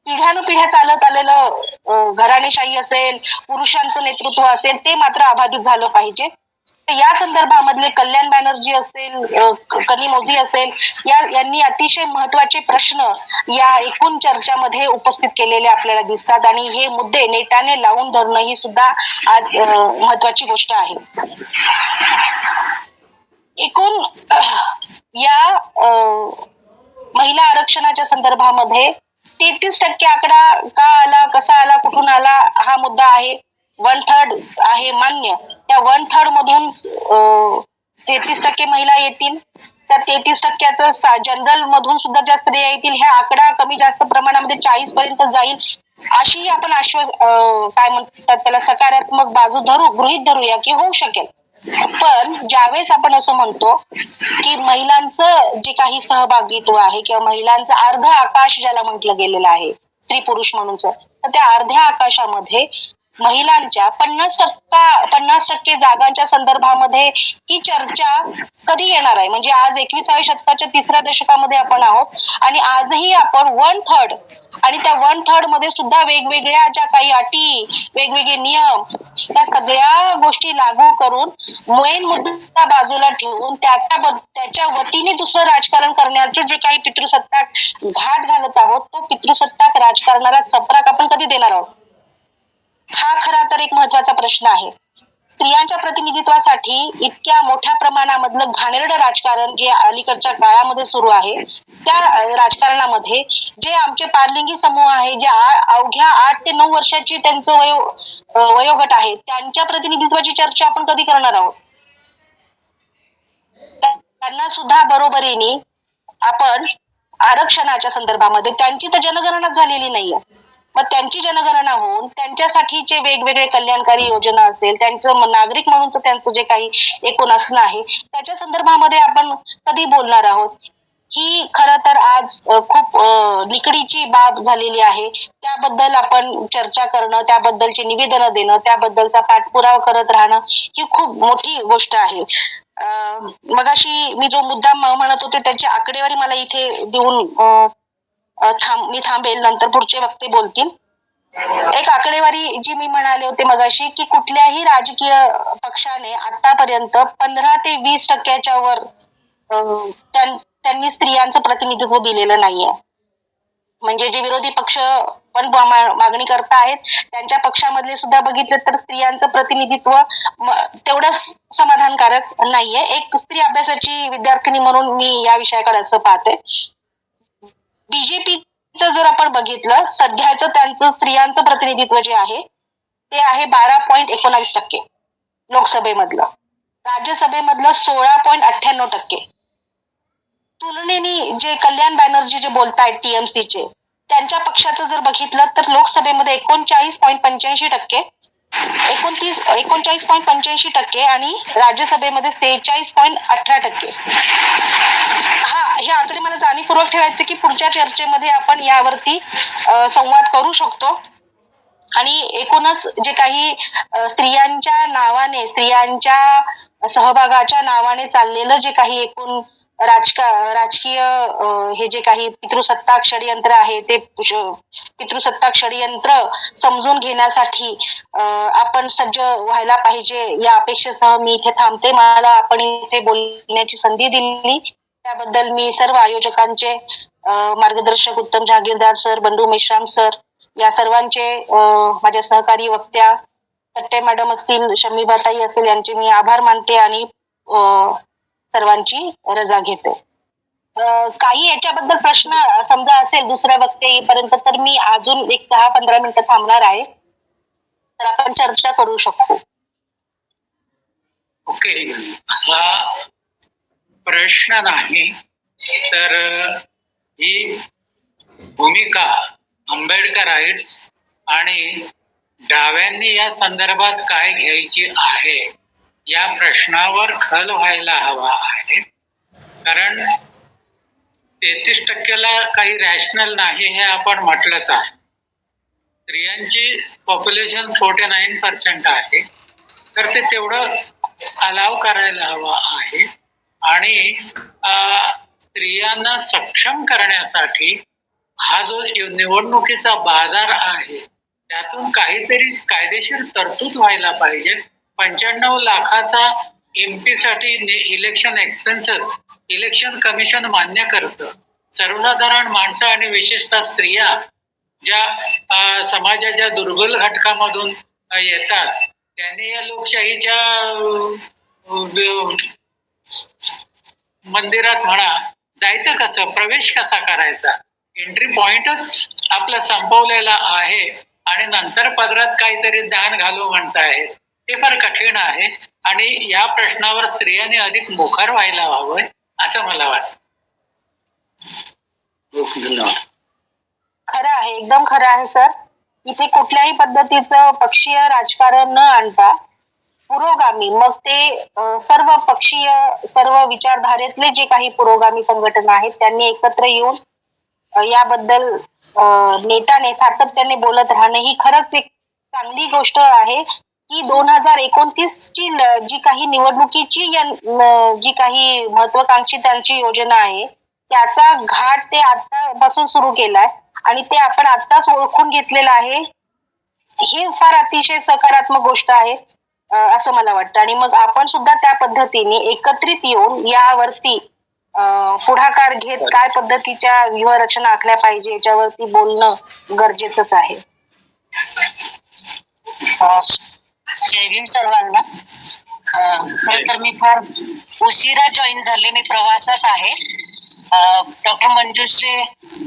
पिढ्यानुपिढ्या चालत आलेलं घराणेशाही असेल, पुरुषांचं नेतृत्व असेल ते मात्र अबाधित झालं पाहिजे. या संदर्भामधले कल्याण बॅनर्जी असेल, कनिमोझी असेल यांनी अतिशय महत्वाचे प्रश्न या एकूण चर्चामध्ये उपस्थित केलेले आपल्याला दिसतात आणि हे मुद्दे नेटाने लावून धरणं ही सुद्धा आज महत्वाची गोष्ट आहे. एकूण या महिला आरक्षणाच्या संदर्भामध्ये 33% आकडा का आला, कसा आला, कुठून आला हा मुद्दा आहे. 1/3 आहे मान्य. त्या 1/3 मधून 33% महिला येतील. त्या 33%चं जनरल मधून सुद्धा ज्या स्त्रिया येतील ह्या आकडा कमी जास्त प्रमाणामध्ये 40 पर्यंत जाईल अशी आपण काय म्हणतात त्याला सकारात्मक बाजू गृहीत धरूया की होऊ शकेल. पण ज्यावेळेस आपण असं म्हणतो की महिलांचं जे काही सहभागित्व आहे किंवा महिलांचं अर्ध आकाश ज्याला म्हटलं गेलेलं आहे स्त्री पुरुष म्हणूनच, तर त्या अर्ध्या आकाशामध्ये महिलांच्या 50% जागांच्या संदर्भामध्ये ही चर्चा कधी येणार आहे? म्हणजे आज 21व्या शतकाच्या 3ऱ्या दशकामध्ये आपण आहोत आणि आजही आपण 1/3 आणि त्या 1/3 मध्ये सुद्धा वेगवेगळ्या ज्या काही अटी, वेगवेगळे नियम त्या सगळ्या गोष्टी लागू करून मेन मुद्दा बाजूला ठेवून त्याच्या वतीने दुसरं राजकारण करण्याचे जे काही पितृसत्ताक घाट घालत आहोत तो पितृसत्ताक राजकारणाला चपराक आपण कधी देणार आहोत? हा खरा तर एक महत्वाचा प्रश्न आहे. स्त्रियांच्या प्रतिनिधित्वासाठी इतक्या मोठ्या प्रमाणामधलं घाणेरडं राजकारण जे अलीकडच्या काळामध्ये सुरू आहे त्या राजकारणामध्ये जे आमचे पारलिंगी समूह आहे जे अवघ्या 8 ते 9 वर्षाची त्यांचं वयोगट आहे त्यांच्या प्रतिनिधित्वाची चर्चा आपण कधी करणार आहोत? त्यांना सुद्धा बरोबरीने आपण आरक्षणाच्या संदर्भामध्ये त्यांची तर जनगणना झालेली नाहीये. मग त्यांची जनगणना होऊन त्यांच्यासाठीचे वेगवेगळे कल्याणकारी योजना असेल, त्यांचं नागरिक म्हणूनच त्यांचं जे काही एकूण असणं आहे त्याच्या संदर्भामध्ये आपण कधी बोलणार आहोत? ही खरं तर आज खूप निकडीची बाब झालेली आहे. त्याबद्दल आपण चर्चा करणं, त्याबद्दलची निवेदनं देणं, त्याबद्दलचा पाठपुरावा करत राहणं ही खूप मोठी गोष्ट आहे. मगाशी मी जो मुद्दा म्हणत होते त्याची आकडेवारी मला इथे देऊन मी थांबेल, नंतर पुढचे वक्ते बोलतील. एक आकडेवारी जी मी म्हणाले होते मगाशी की कुठल्याही राजकीय पक्षाने आतापर्यंत 15 ते 20% वर त्यांनी स्त्रियांचं प्रतिनिधित्व दिलेलं नाहीये. म्हणजे जे विरोधी पक्ष पण मागणी करता आहेत त्यांच्या पक्षामधले सुद्धा बघितले तर स्त्रियांचं प्रतिनिधित्व तेवढंच समाधानकारक नाहीये. एक स्त्री अभ्यासाची विद्यार्थिनी म्हणून मी या विषयाकडे असं पाहते. बीजेपीचं जर आपण बघितलं सध्याचं त्यांचं स्त्रियांचं प्रतिनिधित्व जे आहे ते आहे 12.19% लोकसभेमधलं, राज्यसभेमधलं 16.98%. तुलनेने जे कल्याण बॅनर्जी जे बोलतायत टीएमसीचे त्यांच्या पक्षाचं जर बघितलं तर लोकसभेमध्ये 39.85%, 39.85% आणि राज्यसभेमध्ये 46.18%. हे आकडे मला जाणीवपूर्वक ठेवायचे की पुढच्या चर्चेमध्ये आपण यावरती संवाद करू शकतो. आणि एकूणच जे काही स्त्रियांच्या नावाने, स्त्रियांच्या सहभागाच्या नावाने चाललेलं जे काही एकूण राजकीय हे जे काही पितृसत्ताक षडयंत्र आहे ते पितृसत्ताक षडयंत्र समजून घेण्यासाठी आपण सज्ज व्हायला पाहिजे या अपेक्षेसह मी इथे थांबते. मला आपण इथे बोलण्याची संधी दिली त्याबद्दल मी सर्व आयोजकांचे, मार्गदर्शक उत्तम जहागीरदार सर, बंडू मेश्राम सर या सर्वांचे, माझ्या सहकारी वक्त्या तट्टे मॅडम असतील, शमीबाताई असेल यांचे मी आभार मानते आणि सर्वांची रजा घेते. काही याच्याबद्दल प्रश्न समजा असेल दुसऱ्या वक्ते येईपर्यंत तर मी अजून एक 10-15 मिनिटं थांबणार आहे, तर आपण चर्चा करू शकतो. ओके, हा प्रश्न नाही तर ही भूमिका आंबेडकराइट्स आणि डाव्यांनी या संदर्भात काय घ्यायची आहे या प्रश्नावर खल व्हायला हवा आहे. कारण 33%ला काही रॅशनल नाही हे आपण म्हटलंच आहे. स्त्रियांची पॉप्युलेशन 49% आहे, तर ते तेवढं अलाव करायला हवं आहे. आणि स्त्रियांना सक्षम करण्यासाठी हा जो निवडणुकीचा बाजार आहे त्यातून काहीतरी कायदेशीर तरतूद व्हायला पाहिजे. 95 लाखाचा MP साठी इलेक्शन एक्सपेन्सेस इलेक्शन कमिशन मान्य करतं. सर्वसाधारण माणसं आणि विशेषतः स्त्रिया ज्या समाजाच्या दुर्बल घटकामधून येतात त्यांनी या लोकशाहीच्या मंदिरात म्हणा जायचं कसं, प्रवेश कसा करायचा, एंट्री पॉइंटच आपला संपवलेला आहे आणि नंतर पदरात काहीतरी दान घालू म्हणतायत ते फार कठीण आहे. आणि या प्रश्नावर स्त्रियांनी अधिक मुखर व्हायला हवं असं मला वाटतं. धन्यवाद. खरं आहे, एकदम खरं आहे सर. इथे कुठल्याही पद्धतीचं पक्षीय राजकारण न आणता पुरोगामी, मग ते सर्व पक्षीय, सर्व विचारधारेतले जे काही पुरोगामी संघटना आहेत त्यांनी एकत्र येऊन याबद्दल नेटाने सातत्याने बोलत राहणे ही खरंच एक चांगली गोष्ट आहे की 2029 ची जी काही निवडणुकीची जी काही महत्वाकांक्षी त्यांची योजना आहे त्याचा घाट ते आतापासून सुरू केलाय आणि ते आपण आत्ताच ओळखून घेतलेलं आहे. ही फार अतिशय सकारात्मक गोष्ट आहे असं मला वाटतं. आणि मग आपण सुद्धा त्या पद्धतीने एकत्रित येऊन यावरती पुढाकार घेत काय पद्धतीच्या व्यूहरचना आखल्या पाहिजे याच्यावरती बोलणं गरजेचंच आहे. जय भीम सर्वांना. खरं तर मी फार उशिरा जॉईन झाले, मी प्रवासात आहे. डॉक्टर मंजुश्री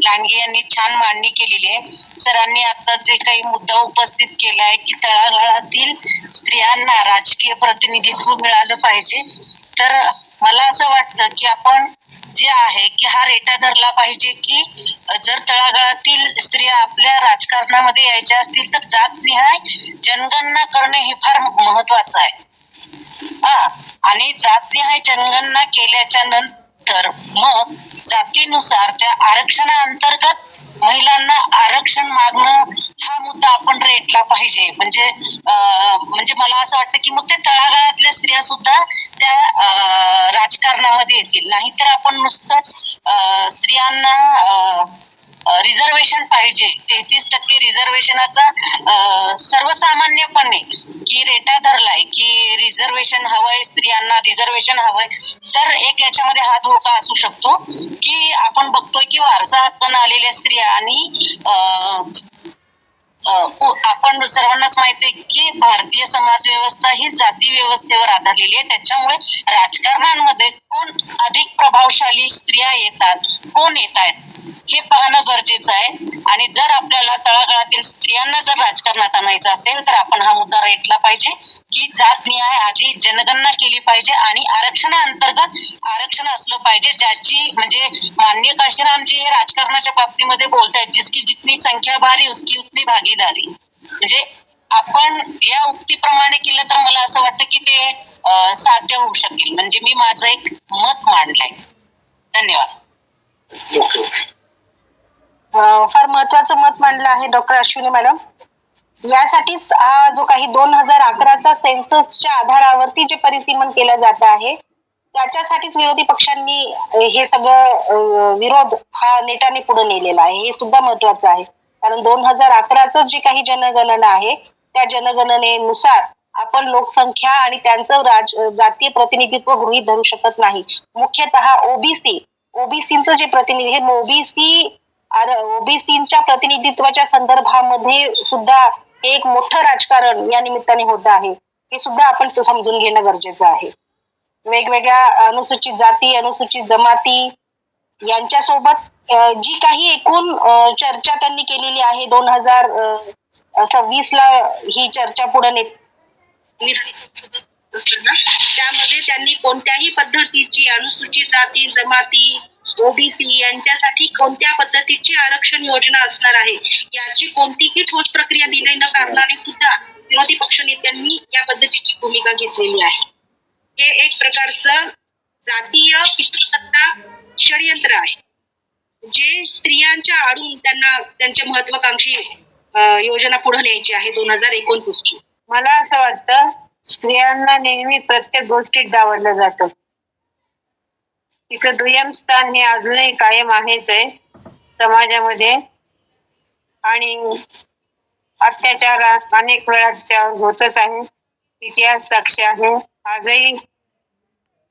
लांडगे यांनी छान मांडणी केलेली आहे. सरांनी आता जे काही मुद्दा उपस्थित केला आहे की तळागाळातील स्त्रियांना राजकीय प्रतिनिधित्व मिळालं पाहिजे, तर मला असं वाटतं की आपण जे आहे की हा रेटा धरला पाहिजे की जर तळागाळातील स्त्रिया आपल्या राजकारणामध्ये यायच्या असतील तर जातनिहाय जनगणना करणे हे फार महत्वाचं आहे. आणि जातनिहाय जनगणना केल्याच्या तर मग जातीनुसार त्या आरक्षणाअंतर्गत महिलांना आरक्षण मागणं हा मुद्दा आपण रेटला पाहिजे. म्हणजे मला असं वाटतं की मग ते तळागाळातल्या स्त्रिया सुद्धा त्या राजकारणामध्ये येतील. नाहीतर आपण नुसतंच स्त्रियांना रिझर्वेशन पाहिजे, 33% रिझर्वेशनाचा सर्वसामान्यपणे की रेटा धरलाय की रिझर्वेशन हवंय, स्त्रियांना रिझर्वेशन हवंय, तर एक याच्यामध्ये हा धोका असू शकतो की आपण बघतोय की वारसा हक्कानं आलेल्या स्त्रिया आणि आपण सर्वांनाच माहिती आहे की भारतीय समाज व्यवस्था ही जाती व्यवस्थेवर आधारलेली आहे. त्याच्यामुळे राजकारणांमध्ये कोण अधिक प्रभावशाली स्त्रिया येतात, कोण येत आहेत हे पाहणं गरजेचं आहे. आणि जर आपल्याला तळागाळातील स्त्रियांना जर राजकारणात आणायचं असेल तर आपण हा मुद्दा रेटला पाहिजे की जात निहाय आधी जनगणना केली पाहिजे आणि आरक्षणाअंतर्गत आरक्षण असलं पाहिजे, ज्याची म्हणजे माननीय काशीरामजी हे राजकारणाच्या बाबतीमध्ये बोलतायत, जिसकी जितनी संख्या भारी उसकी उतनी भागीदारी. म्हणजे आपण या उक्तीप्रमाणे केलं तर मला असं वाटतं की ते साध्य होऊ शकेल. म्हणजे मी माझं एक मत मांडलंय. धन्यवाद. फार महत्वाचं मत मांडलं आहे डॉक्टर अश्विनी मॅडम. यासाठीच हा जो काही 2011चा सेन्ससच्या आधारावरती जे परिसीमन केलं जात आहे त्याच्यासाठीच विरोधी पक्षांनी हे सगळं विरोध हा नेटाने पुढे नेलेला आहे. हे सुद्धा महत्वाचं आहे कारण 2011च जे काही जनगणना आहे त्या जनगणनेनुसार आपण लोकसंख्या आणि त्यांचं जातीय प्रतिनिधित्व गृहीत धरू शकत नाही. मुख्यतः ओबीसीचं जे प्रतिनिधी हे ओबीसीच्या प्रतिनिधित्वाच्या संदर्भामध्ये सुद्धा एक मोठं राजकारण या निमित्ताने होत आहे. हे सुद्धा आपण समजून घेणं गरजेचं आहे. वेगवेगळ्या अनुसूचित जाती, अनुसूचित जमाती यांच्यासोबत जी काही एकूण चर्चा त्यांनी केलेली आहे 2026ला ही चर्चा पुढे त्यामध्ये त्यांनी कोणत्याही पद्धतीची अनुसूचित जाती, जमाती, ओबीसी यांच्यासाठी कोणत्या पद्धतीची आरक्षण योजना असणार आहे याची कोणतीही ठोस प्रक्रिया दिली न करणारे सुद्धा विरोधी पक्षनेत्यांनी या पद्धतीची भूमिका घेतलेली आहे. हे एक प्रकारचं जातीय पितृसत्ता षडयंत्र आहे जे स्त्रियांच्या आडून त्यांना त्यांच्या महत्वाकांक्षी योजना पुढे न्यायची आहे 2029 ची. मला असं वाटतं स्त्रियांना नेहमी प्रत्येक गोष्टीत डावललं जातं. तिचं दुय्यम स्थान हे अजूनही कायम आहेच आहे समाजामध्ये आणि अत्याचार अनेक वेळा तिच्यावर होतच आहे. इतिहास साक्ष आहे. आजही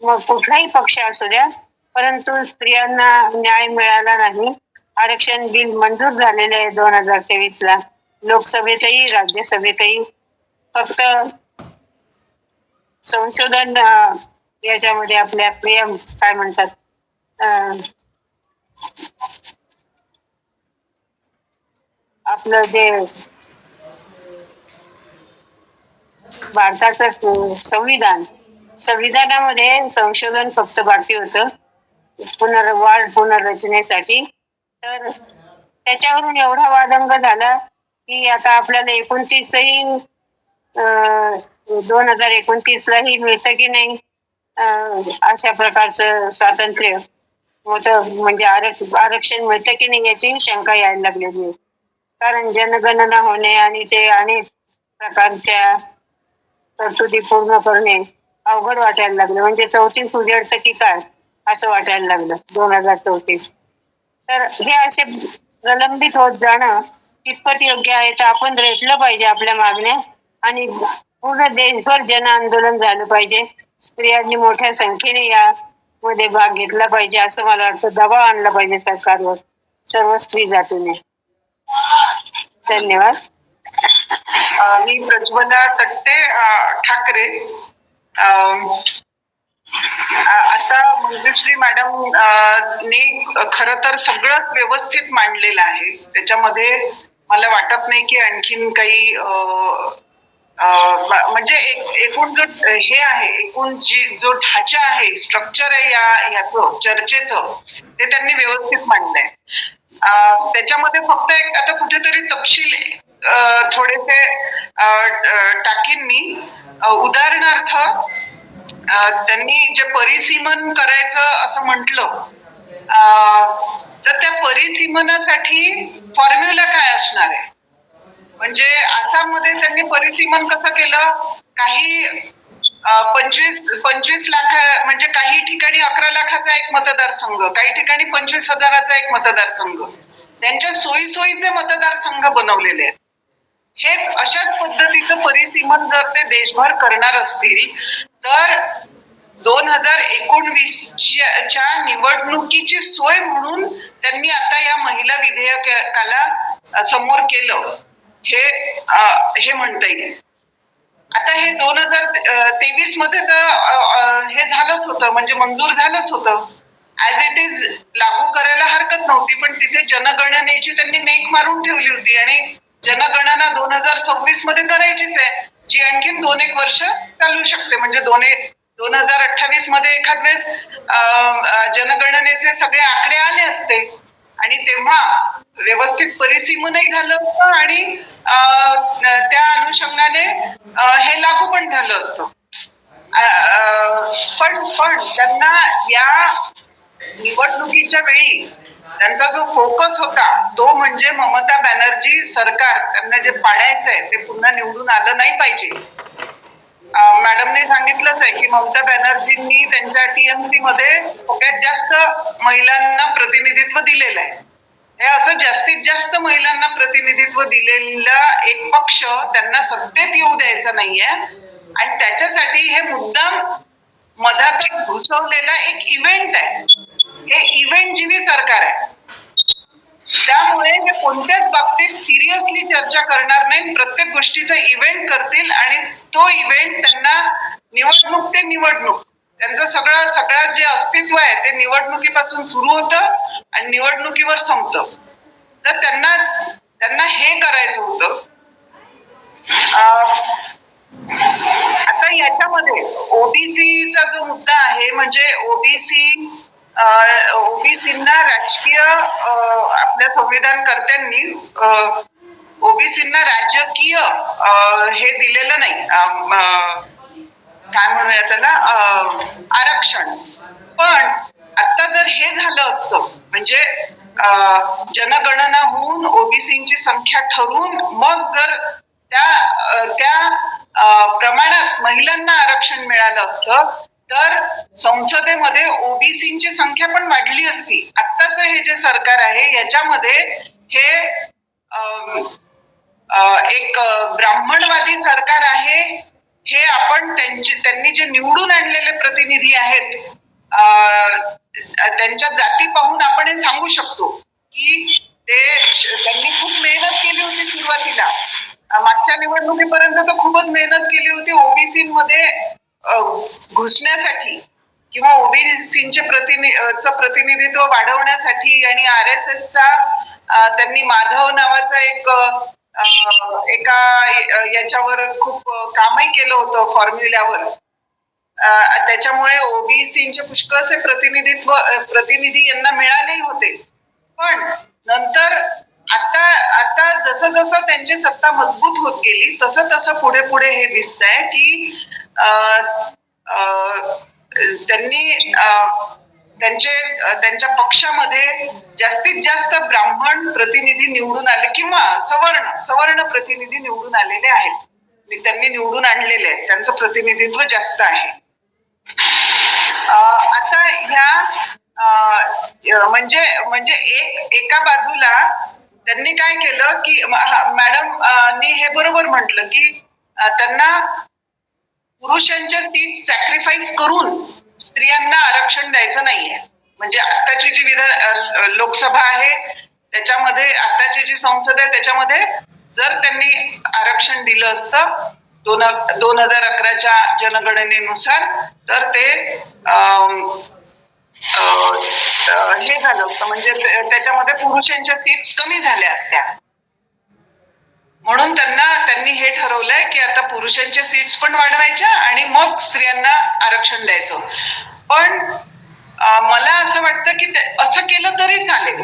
मग कुठलाही पक्ष असू द्या परंतु स्त्रियांना न्याय मिळाला नाही. आरक्षण बिल मंजूर झालेले आहे 2023ला लोकसभेतही राज्यसभेतही. फक्त संशोधन याच्यामध्ये आपल्या प्रियम काय म्हणतात आपलं जे भारताचं संविधानामध्ये संशोधन फक्त बाकी होतं पुनर्रचनेसाठी. तर त्याच्यावरून एवढा वादंग झाला की आता आपल्याला 2029लाही मिळतं की नाही अशा प्रकारचं स्वातंत्र्य होतं. म्हणजे आरक्षण मिळतं की नाही याची शंका यायला लागलेली आहे. कारण जनगणना होणे आणि ते अनेक प्रकारच्या तरतुदी पूर्ण करणे अवघड वाटायला लागलं. म्हणजे 34 उजेडतं की काय असं वाटायला लागलं 2034. तर हे असे प्रलंबित होत जाणं कितपत योग्य आहे तर आपण रेटलं पाहिजे आपल्या मागण्या आणि पूर्ण देशभर जन आंदोलन झालं पाहिजे. स्त्रियांनी मोठ्या संख्येने यामध्ये भाग घेतला पाहिजे असं मला वाटतं. दबाव आणला पाहिजे सरकारवर सर्व स्त्री जातीने. धन्यवाद. मी प्रज्वला तट्टे ठाकरे. आता मंजुश्री मॅडम ने खरं तर सगळंच व्यवस्थित मांडलेलं आहे. त्याच्यामध्ये मला वाटत नाही की आणखीन काही म्हणजे एकूण जो हे आहे एकूण जो ढाचा आहे स्ट्रक्चर आहे ह्याचं चर्चेचं ते त्यांनी व्यवस्थित मांडलंय. त्याच्यामध्ये फक्त एक आता कुठेतरी तपशील थोडेसे टाकीन मी. उदाहरणार्थ त्यांनी जे परिसीमन करायचं असं म्हटलं, तर त्या परिसीमनासाठी फॉर्म्युला काय असणार आहे? म्हणजे आसाममध्ये त्यांनी परिसीमन कसं केलं? काही 25 लाख, म्हणजे काही ठिकाणी 11 लाखाचा एक मतदारसंघ, काही ठिकाणी 25,000चा एक मतदारसंघ, त्यांच्या सोयीचे मतदारसंघ बनवलेले आहेत. हेच अशाच पद्धतीचं परिसीमन जर ते देशभर करणार असतील तर 2019च्या निवडणुकीची सोय म्हणून त्यांनी आता या महिला विधेयकाला समोर केलं, हे म्हणता येईल. आता हे 2023 मध्ये तर हे झालंच होतं, म्हणजे मंजूर झालंच होतं. ऍज इट इज लागू करायला हरकत नव्हती, पण तिथे जनगणनेची त्यांनी मेक मारून ठेवली होती आणि जनगणना 2026 मध्ये करायचीच आहे, जी आणखीन 2-1 वर्ष चालू शकते. म्हणजे 2028 मध्ये एखाद वेळेस जनगणनेचे सगळे आकडे आले असते आणि तेव्हा व्यवस्थित परिसीमनही झालं असतं आणि त्या अनुषंगाने हे लागू पण झालं असतं. पण त्यांना या निवडणुकीच्या वेळी त्यांचा जो फोकस होता तो म्हणजे ममता बॅनर्जी सरकार, त्यांना जे पाडायचंय ते पुन्हा निवडून आलं नाही पाहिजे. मॅडमने सांगितलंच आहे की ममता बॅनर्जींनी त्यांच्या टीएमसी मध्ये सगळ्यात जास्त महिलांना प्रतिनिधित्व दिलेलं आहे. हे असं जास्तीत जास्त महिलांना प्रतिनिधित्व दिलेला एक पक्ष त्यांना सत्तेत येऊ द्यायचा नाहीये आणि त्याच्यासाठी हे मुद्दाम मधातच घुसवलेला एक इव्हेंट आहे. हे इव्हेंट जीवी सरकार आहे, त्यामुळे हे कोणत्याच बाबतीत सिरियसली चर्चा करणार नाही, प्रत्येक गोष्टीचा इव्हेंट करतील आणि तो इव्हेंट त्यांना निवडणूक ते निवडणूक, त्यांचं सगळं जे अस्तित्व आहे ते निवडणुकीपासून सुरू होतं आणि निवडणुकीवर संपतं. तर त्यांना हे करायचं होतं. आता याच्यामध्ये ओबीसीचा जो मुद्दा आहे, म्हणजे ओबीसींना राजकीय, आपल्या संविधानकर्त्यांनी ओबीसींना राजकीय हे दिलेलं नाही, काय म्हणूया त्याला, आरक्षण. पण आता जर हे झालं असतं, म्हणजे जनगणना होऊन ओबीसींची संख्या ठरवून मग जर त्या प्रमाणात महिलांना आरक्षण मिळालं असतं तर संसदेमध्ये ओबीसींची संख्या पण वाढली असती. आत्ताच हे जे सरकार आहे याच्यामध्ये हे एक ब्राह्मणवादी सरकार आहे. हे आपण त्यांनी जे निवडून आणलेले प्रतिनिधी आहेत त्यांच्या जाती पाहून आपण हे सांगू शकतो की त्यांनी खूप मेहनत केली होती सुरुवातीला, मागच्या निवडणुकीपर्यंत तर खूपच मेहनत केली होती ओबीसीमध्ये घुसण्यासाठी किंवा ओबीसींचे प्रतिनिधित्व वाढवण्यासाठी. आणि RSSचा त्यांनी माधव नावाचा एका याच्यावर खूप कामही केलं होतं फॉर्म्युल्यावर. त्याच्यामुळे ओबीसींचे पुष्कळसे प्रतिनिधी यांना मिळालेही होते. पण नंतर आता जसं त्यांची सत्ता मजबूत होत गेली तसं पुढे हे दिसतंय की त्यांनी त्यांच्या पक्षामध्ये जास्तीत जास्त ब्राह्मण प्रतिनिधी निवडून आले किंवा सवर्ण प्रतिनिधी निवडून आलेले आहेत. त्यांनी निवडून आणलेले आहेत, त्यांचं प्रतिनिधित्व जास्त आहे. आता ह्या म्हणजे एका बाजूला त्यांनी काय केलं की मॅडमनी हे बरोबर म्हटलं की त्यांना पुरुषांच्या सीट सॅक्रिफाईस करून स्त्रियांना आरक्षण द्यायचं नाहीये. म्हणजे आताची जी लोकसभा आहे त्याच्यामध्ये, आताची जी संसद आहे त्याच्यामध्ये जर त्यांनी आरक्षण दिलं असतं 2011च्या जनगणनेनुसार तर ते हे झालं असतं, म्हणजे त्याच्यामध्ये पुरुषांच्या सीट्स कमी झाल्या असत्या. म्हणून त्यांनी हे ठरवलंय की आता पुरुषांच्या सीट्स पण वाढवायच्या आणि मग स्त्रियांना आरक्षण द्यायचं. पण मला असं वाटतं की असं केलं तरी चालेल.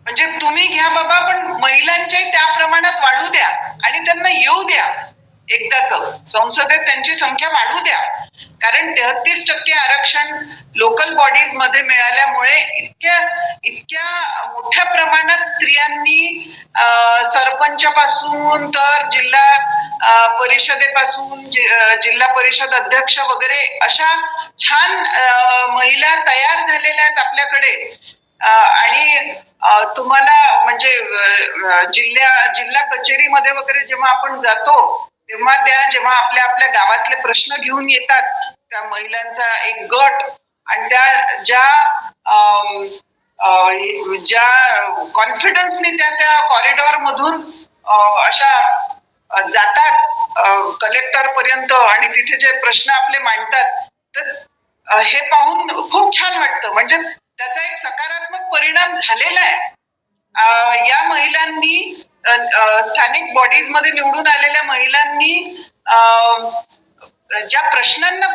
म्हणजे तुम्ही घ्या बाबा, पण महिलांच्याही त्या प्रमाणात वाढू द्या आणि त्यांना येऊ द्या. एकदाच संसदेत त्यांची संख्या वाढू द्या, कारण 33% आरक्षण लोकल बॉडीज मध्ये मिळाल्यामुळे इतक्या इतक्या मोठ्या प्रमाणात स्त्रियांनी सरपंचापासून तर जिल्हा परिषदेपासून जिल्हा परिषद अध्यक्ष वगैरे अशा छान महिला तयार झालेल्या आहेत आपल्याकडे. आणि तुम्हाला म्हणजे जिल्हा कचेरीमध्ये वगैरे जेव्हा आपण जातो तेव्हा जेव्हा आपल्या गावातले प्रश्न घेऊन येतात त्या महिलांचा एक गट, आणि त्या ज्या कॉन्फिडन्सनी त्या कॉरिडॉर मधून अशा जातात कलेक्टर पर्यंत आणि तिथे जे प्रश्न आपले मांडतात, तर हे पाहून खूप छान वाटतं. म्हणजे त्याचा एक सकारात्मक परिणाम झालेला आहे. या महिलांनी स्थानिक बॉडीज मध्ये निवडून आलेल्या महिलांनी ज्या प्रश्नांना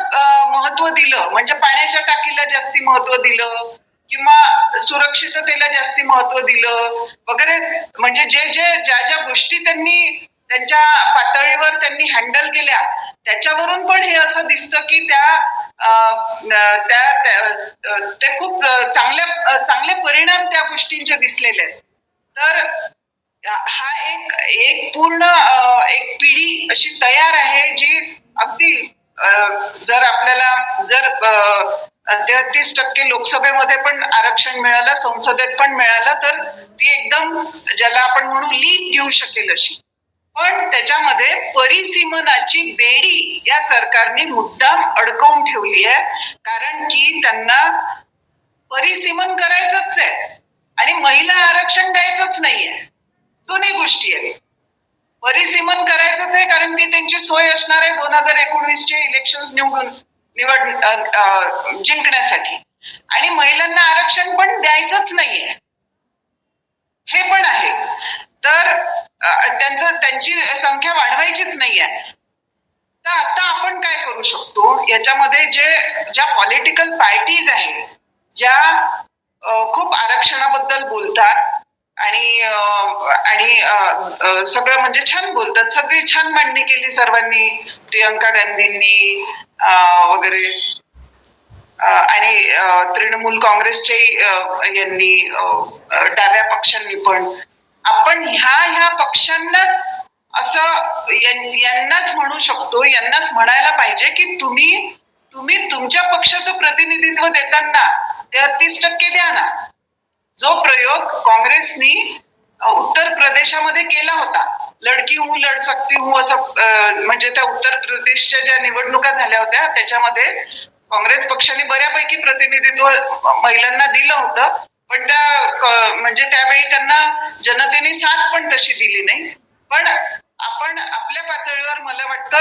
महत्व दिलं, म्हणजे पाण्याच्या टाकीला जास्ती महत्व दिलं किंवा सुरक्षिततेला जास्ती महत्व दिलं वगैरे, म्हणजे ज्या गोष्टी त्यांनी त्यांच्या पातळीवर त्यांनी हँडल केल्या त्याच्यावरून पण हे असं दिसतं की ते खूप चांगले परिणाम त्या गोष्टींचे दिसलेले आहेत. तर हा एक पूर्ण एक पिढी अशी तयार आहे जी अगदी जर आपल्याला 33% लोकसभेमध्ये पण आरक्षण मिळालं, संसदेत पण मिळालं, तर ती एकदम ज्याला आपण म्हणू लीप घेऊ शकेल अशी. पण त्याच्यामध्ये परिसीमनाची बेडी या सरकारने मुद्दाम अडकवून ठेवली आहे, कारण की त्यांना परिसीमन करायचंच आहे आणि महिला आरक्षण द्यायचंच नाहीये. दोन्ही गोष्टी आहेत. परिसीमन करायचंच आहे कारण ती त्यांची सोय असणार आहे 2019चे इलेक्शन जिंकण्यासाठी, आणि महिलांना आरक्षण पण द्यायचंच नाहीये हे पण आहे. तर त्यांची संख्या वाढवायचीच नाहीये. तर आता आपण काय करू शकतो याच्यामध्ये, ज्या पॉलिटिकल पार्टीज आहेत ज्या खूप आरक्षणाबद्दल बोलतात आणि सगळं म्हणजे छान बोलतात, सगळी छान मांडणी केली सर्वांनी, प्रियंका गांधींनी वगैरे, आणि तृणमूल काँग्रेसचे यांनी, डाव्या पक्षांनी पण. आपण ह्या पक्षांनाच असं यांनाच म्हणू शकतो, यांनाच म्हणायला पाहिजे की तुम्ही तुमच्या पक्षाचं प्रतिनिधित्व देताना 33% द्या ना. जो प्रयोग काँग्रेसनी उत्तर प्रदेशामध्ये केला होता, लडकी हूं लड सकती हूं असं, म्हणजे त्या उत्तर प्रदेशच्या ज्या निवडणुका झाल्या होत्या त्याच्यामध्ये काँग्रेस पक्षाने बऱ्यापैकी प्रतिनिधित्व महिलांना दिलं होतं, पण म्हणजे त्यावेळी त्यांना जनतेने साथ पण तशी दिली नाही. पण आपण आपल्या पातळीवर मला वाटतं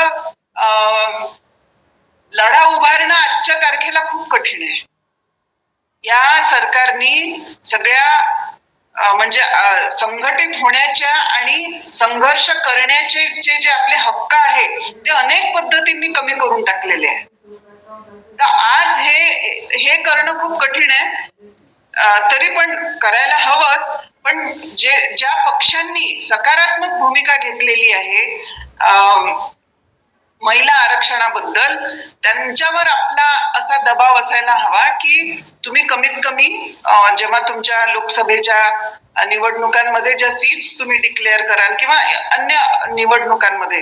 लढा उभारणं आजच्या तारखेला खूप कठीण आहे. या सरकारनी सगळ्या म्हणजे संघटित होण्याच्या आणि संघर्ष करण्याचे जे आपले हक्क आहे ते अनेक पद्धतींनी कमी करून टाकलेले आहे. तर आज हे करणं खूप कठीण आहे, तरी पण करायला हवंच. पण ज्या पक्षांनी सकारात्मक भूमिका घेतलेली आहे महिला आरक्षणाबद्दल, त्यांच्यावर आपला असा दबाव असायला हवा की तुम्ही कमीत कमी जेव्हा तुमच्या लोकसभेच्या निवडणुकांमध्ये ज्या सीट्स तुम्ही डिक्लेअर कराल किंवा अन्य निवडणुकांमध्ये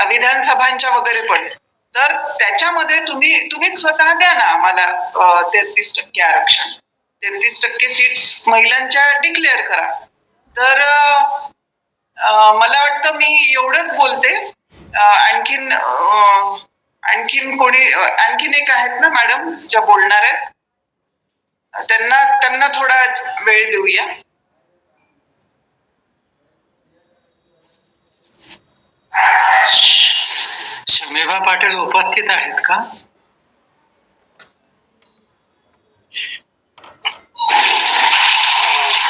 विधानसभांच्या वगैरे पण, तर त्याच्यामध्ये तुम्हीच स्वतः द्या ना आम्हाला 33% आरक्षण, 33% सीट्स महिलांच्या डिक्लेअर करा. तर मला वाटतं मी एवढंच बोलते. आणखीन एक आहेत ना मॅडम ज्या बोलणार आहेत, त्यांना थोडा वेळ देऊया. शमीभा पाटील उपस्थित आहेत का?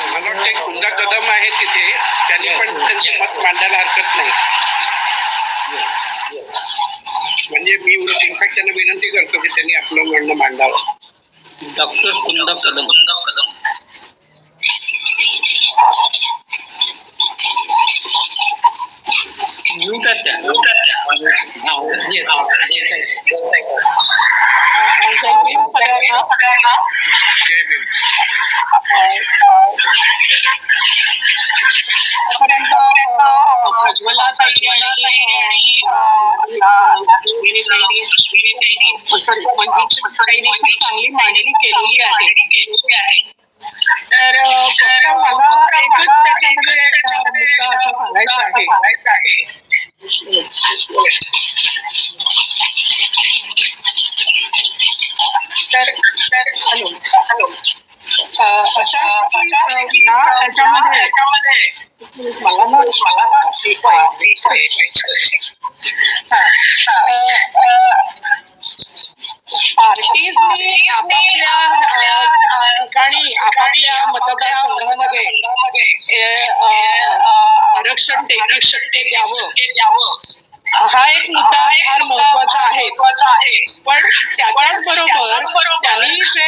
मला वाटतं कुंदा कदम आहे तिथे, त्यांनी पण त्यांचे मत मांडायला हरकत नाही. म्हणजे मी इनफॅक्ट त्यांना विनंती करतो की त्यांनी आपलं म्हणणं मांडावं. डॉक्टर कुंदा कदम. उतरत्या सगळ्यांना जय भीम. प्रज्वला ताई चांगली मांडणी केलेली आहे. तर मला एकच त्याच्यामध्ये मुद्दा असा सांगायचा आहे. तर हॅलो अशा याच्यामध्ये मला पार्टीजनी आपापल्या ठिकाणी आपापल्या मतदारसंघामध्ये आरक्षण देऊ शकते द्यावं हा एक मुद्दा फार महत्वाचा आहे. पण त्याच्याच बरोबर त्यांनी जे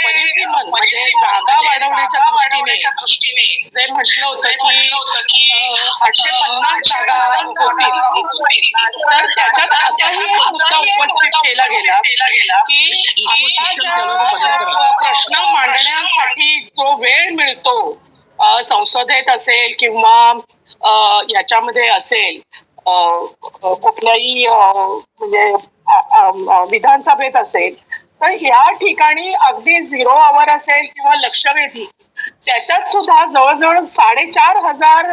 परिसीमन म्हणजे जागा वाढवण्याच्या दृष्टीने जे म्हटलं होतं की 850 जागा होतील, तर त्याच्यात असाही एक मुद्दा उपस्थित केला गेला की प्रश्न मांडण्यासाठी जो वेळ मिळतो संसदेत असेल किंवा याच्यामध्ये असेल कुठल्याही म्हणजे विधानसभेत असेल, तर या ठिकाणी अगदी 0 आवर असेल किंवा लक्षवेधी त्याच्यात सुद्धा जवळजवळ 4,500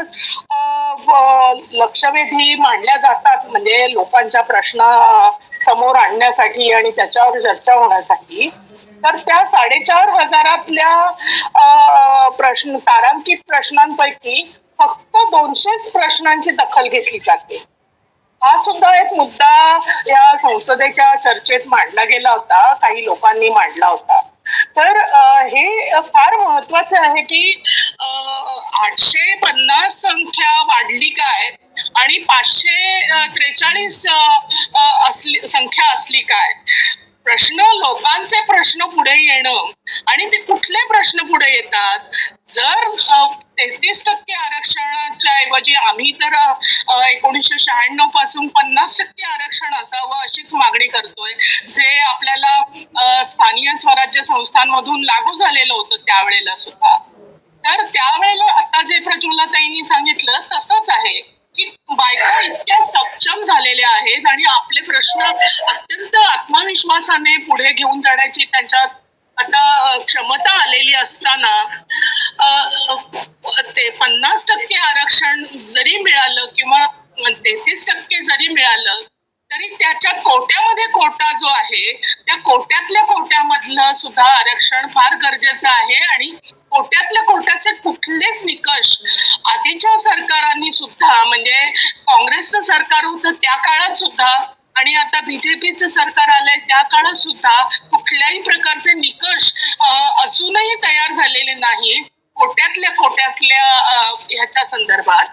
लक्षवेधी मांडल्या जातात, म्हणजे लोकांच्या प्रश्न समोर आणण्यासाठी आणि त्याच्यावर चर्चा होण्यासाठी. तर त्या 4,500 तारांकित प्रश्नांपैकी फक्त 200 प्रश्नांची दखल घेतली जाते. हा सुद्धा एक मुद्दा या संसदेच्या चर्चेत मांडला गेला होता, काही लोकांनी मांडला होता. तर हे फार महत्वाचं आहे की 850 संख्या वाढली काय आणि 543 संख्या असली काय. लोकांचे प्रश्न पुढे येणं आणि ते कुठले प्रश्न पुढे येतात. जर 33% आरक्षणाच्या ऐवजी आम्ही तर 1996 पासून 50% आरक्षण असावं अशीच मागणी करतोय, जे आपल्याला स्थानिक स्वराज्य संस्थांमधून लागू झालेलं होतं त्यावेळेला सुद्धा. तर त्यावेळेला आता जे प्रज्वलाताईंनी सांगितलं तसंच आहे की बायका इतक्या सक्षम झालेल्या आहेत आणि आपले प्रश्न अत्यंत आत्मविश्वासाने पुढे घेऊन जाण्याची त्यांच्यात आता क्षमता आलेली असताना ते 50% आरक्षण जरी मिळालं किंवा 33% जरी मिळालं तरी त्याच्या कोट्यामध्ये कोटा जो आहे त्या कोट्यातल्या कोट्यामधलं सुद्धा आरक्षण फार गरजेचं आहे. आणि कोट्यातल्या कोट्याचे कुठलेच निकष आधीच्या सरकारांनी सुद्धा, म्हणजे काँग्रेसचं सरकार होतं त्या काळात सुद्धा आणि आता बीजेपीचं सरकार आलंय त्या काळात सुद्धा कुठल्याही प्रकारचे निकष अजूनही तयार झालेले नाही कोट्यातल्या ह्याच्या संदर्भात.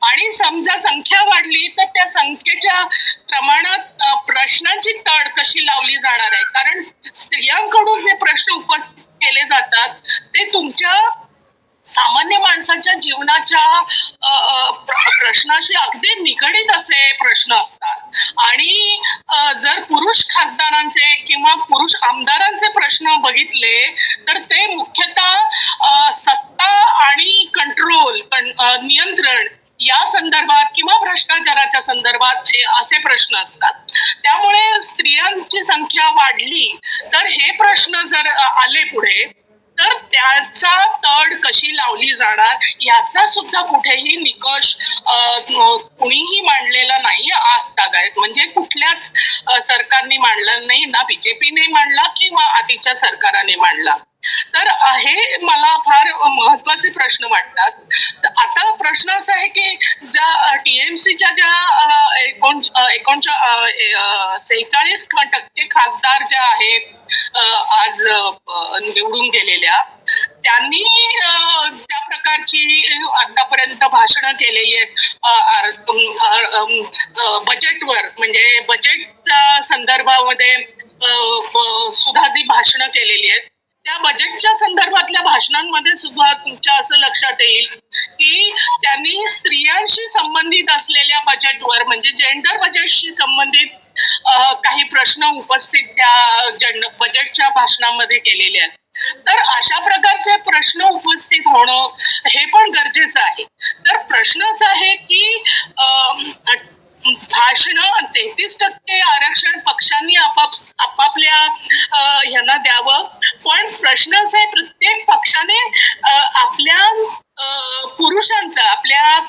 आणि समजा संख्या वाढली तर त्या संख्येच्या प्रमाणात प्रश्नांची तड कशी लावली जाणार आहे. कारण स्त्रियांकडून जे प्रश्न उपस्थित केले जातात ते तुमच्या सामान्य माणसाच्या जीवनाच्या प्रश्नाशी अगदी निगडीत असे प्रश्न असतात. आणि जर पुरुष खासदारांचे किंवा पुरुष आमदारांचे प्रश्न बघितले तर ते मुख्यतः सत्ता आणि कंट्रोल नियंत्रण या संदर्भात किंवा भ्रष्टाचाराच्या संदर्भात असे प्रश्न असतात. त्यामुळे स्त्रियांची संख्या वाढली तर हे प्रश्न जर आले पुढे तर त्याचा तड कशी लावली जाणार याचा सुद्धा कुठेही निकष कुणीही मांडलेला नाही आज तागायत. म्हणजे कुठल्याच सरकारने मांडला नाही, ना बीजेपीने मांडला किंवा आधीच्या सरकाराने मांडला. तर हे मला फार महत्वाचे प्रश्न वाटतात. आता प्रश्न असा आहे की ज्या टीएमसीच्या ज्या 47% खासदार ज्या आहेत आज निवडून गेलेल्या, त्यांनी ज्या प्रकारची आतापर्यंत भाषणं केलेली आहेत बजेटवर, म्हणजे बजेट संदर्भामध्ये सुद्धा जी भाषणं केलेली आहेत त्या बजेटच्या संदर्भातल्या भाषणांमध्ये सुद्धा तुमच्या असं लक्षात येईल की त्यांनी स्त्रियांशी संबंधित असलेल्या बजेटवर म्हणजे जेंडर बजेटशी संबंधित काही प्रश्न उपस्थित त्या बजेटच्या भाषणामध्ये केलेले आहेत. तर अशा प्रकारचे प्रश्न उपस्थित होणं हे पण गरजेचं आहे. तर प्रश्न असा आहे की भाषण 33% आरक्षण पक्षांनी आपापल्या ह्यांना द्यावं, पण प्रश्न असा आहे प्रत्येक पक्षाने आपल्या पुरुषांचा आपल्या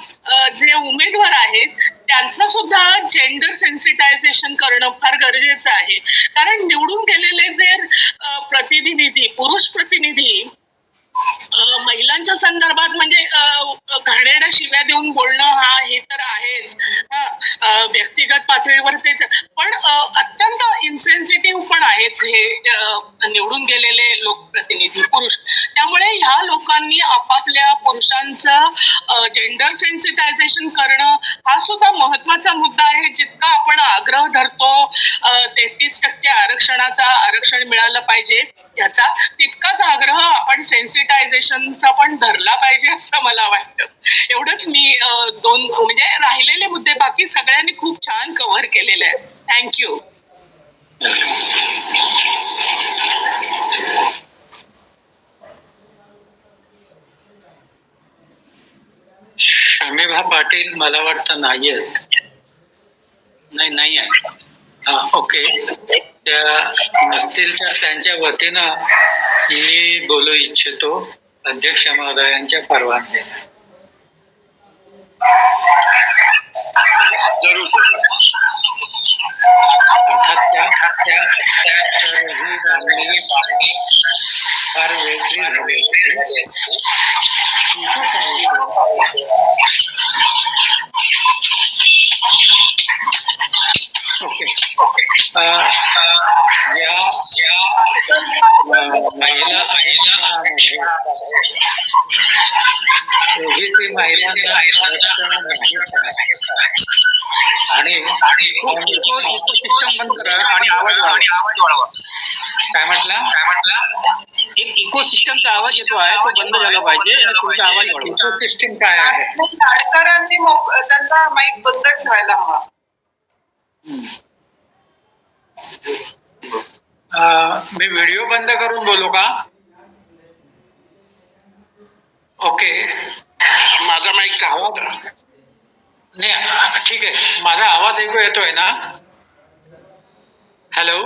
जे उमेदवार आहेत त्यांचं सुद्धा जेंडर सेन्सिटायझेशन करणं फार गरजेचं आहे. कारण निवडून गेलेले जे प्रतिनिधी पुरुष प्रतिनिधी महिलांच्या संदर्भात म्हणजे घाणेरड्या शिव्या देऊन बोलणं हे तर आहेच, व्यक्तिगत पातळीवर ते पण अत्यंत इन्सेन्सिटिव्ह पण आहेत हे निवडून गेलेले लोकप्रतिनिधी पुरुष. त्यामुळे ह्या लोकांनी आपापल्या पुरुषांचं जेंडर सेन्सिटायझेशन करणं हा सुद्धा महत्वाचा मुद्दा आहे. जितका आपण आग्रह धरतो 33% आरक्षण मिळालं पाहिजे याचा, तितकाच आग्रह आपण सेन्सिटायझेशनचा पण धरला पाहिजे असं मला वाटतं. एवढंच मी दोन म्हणजे राहिलेले मुद्दे बाकी सगळ्यांनी खूप छान कव्हर केलेले आहेत. थँक्यू. शमीभा पाटील मला वाटतं नाही आहेत. नाही आहे. ओके, त्या नसतील तर त्यांच्या वतीनं मी बोलू इच्छितो अध्यक्ष महोदयांच्या परवानगी. अर्थात त्या फार वेगळी झाली असती. ओके, महिला ओबीसी महिलांना आणि इकोसिस्टम बंद करा आणि आवाज वाढवा. काय म्हटला? एक इकोसिस्टमचा आवाज येतो आहे तो बंद झाला पाहिजे आणि तुमचा आवाज वाढवा. इकोसिस्टम काय आहे? लाडकरांनी त्यांचा माईक बंद ठेवायला हवा. मी व्हिडिओ बंद करून बोलू का? ओके, माझा माईकचा आवाज नाही ठीक आहे. माझा आवाज ऐकू येतोय ना? हॅलो,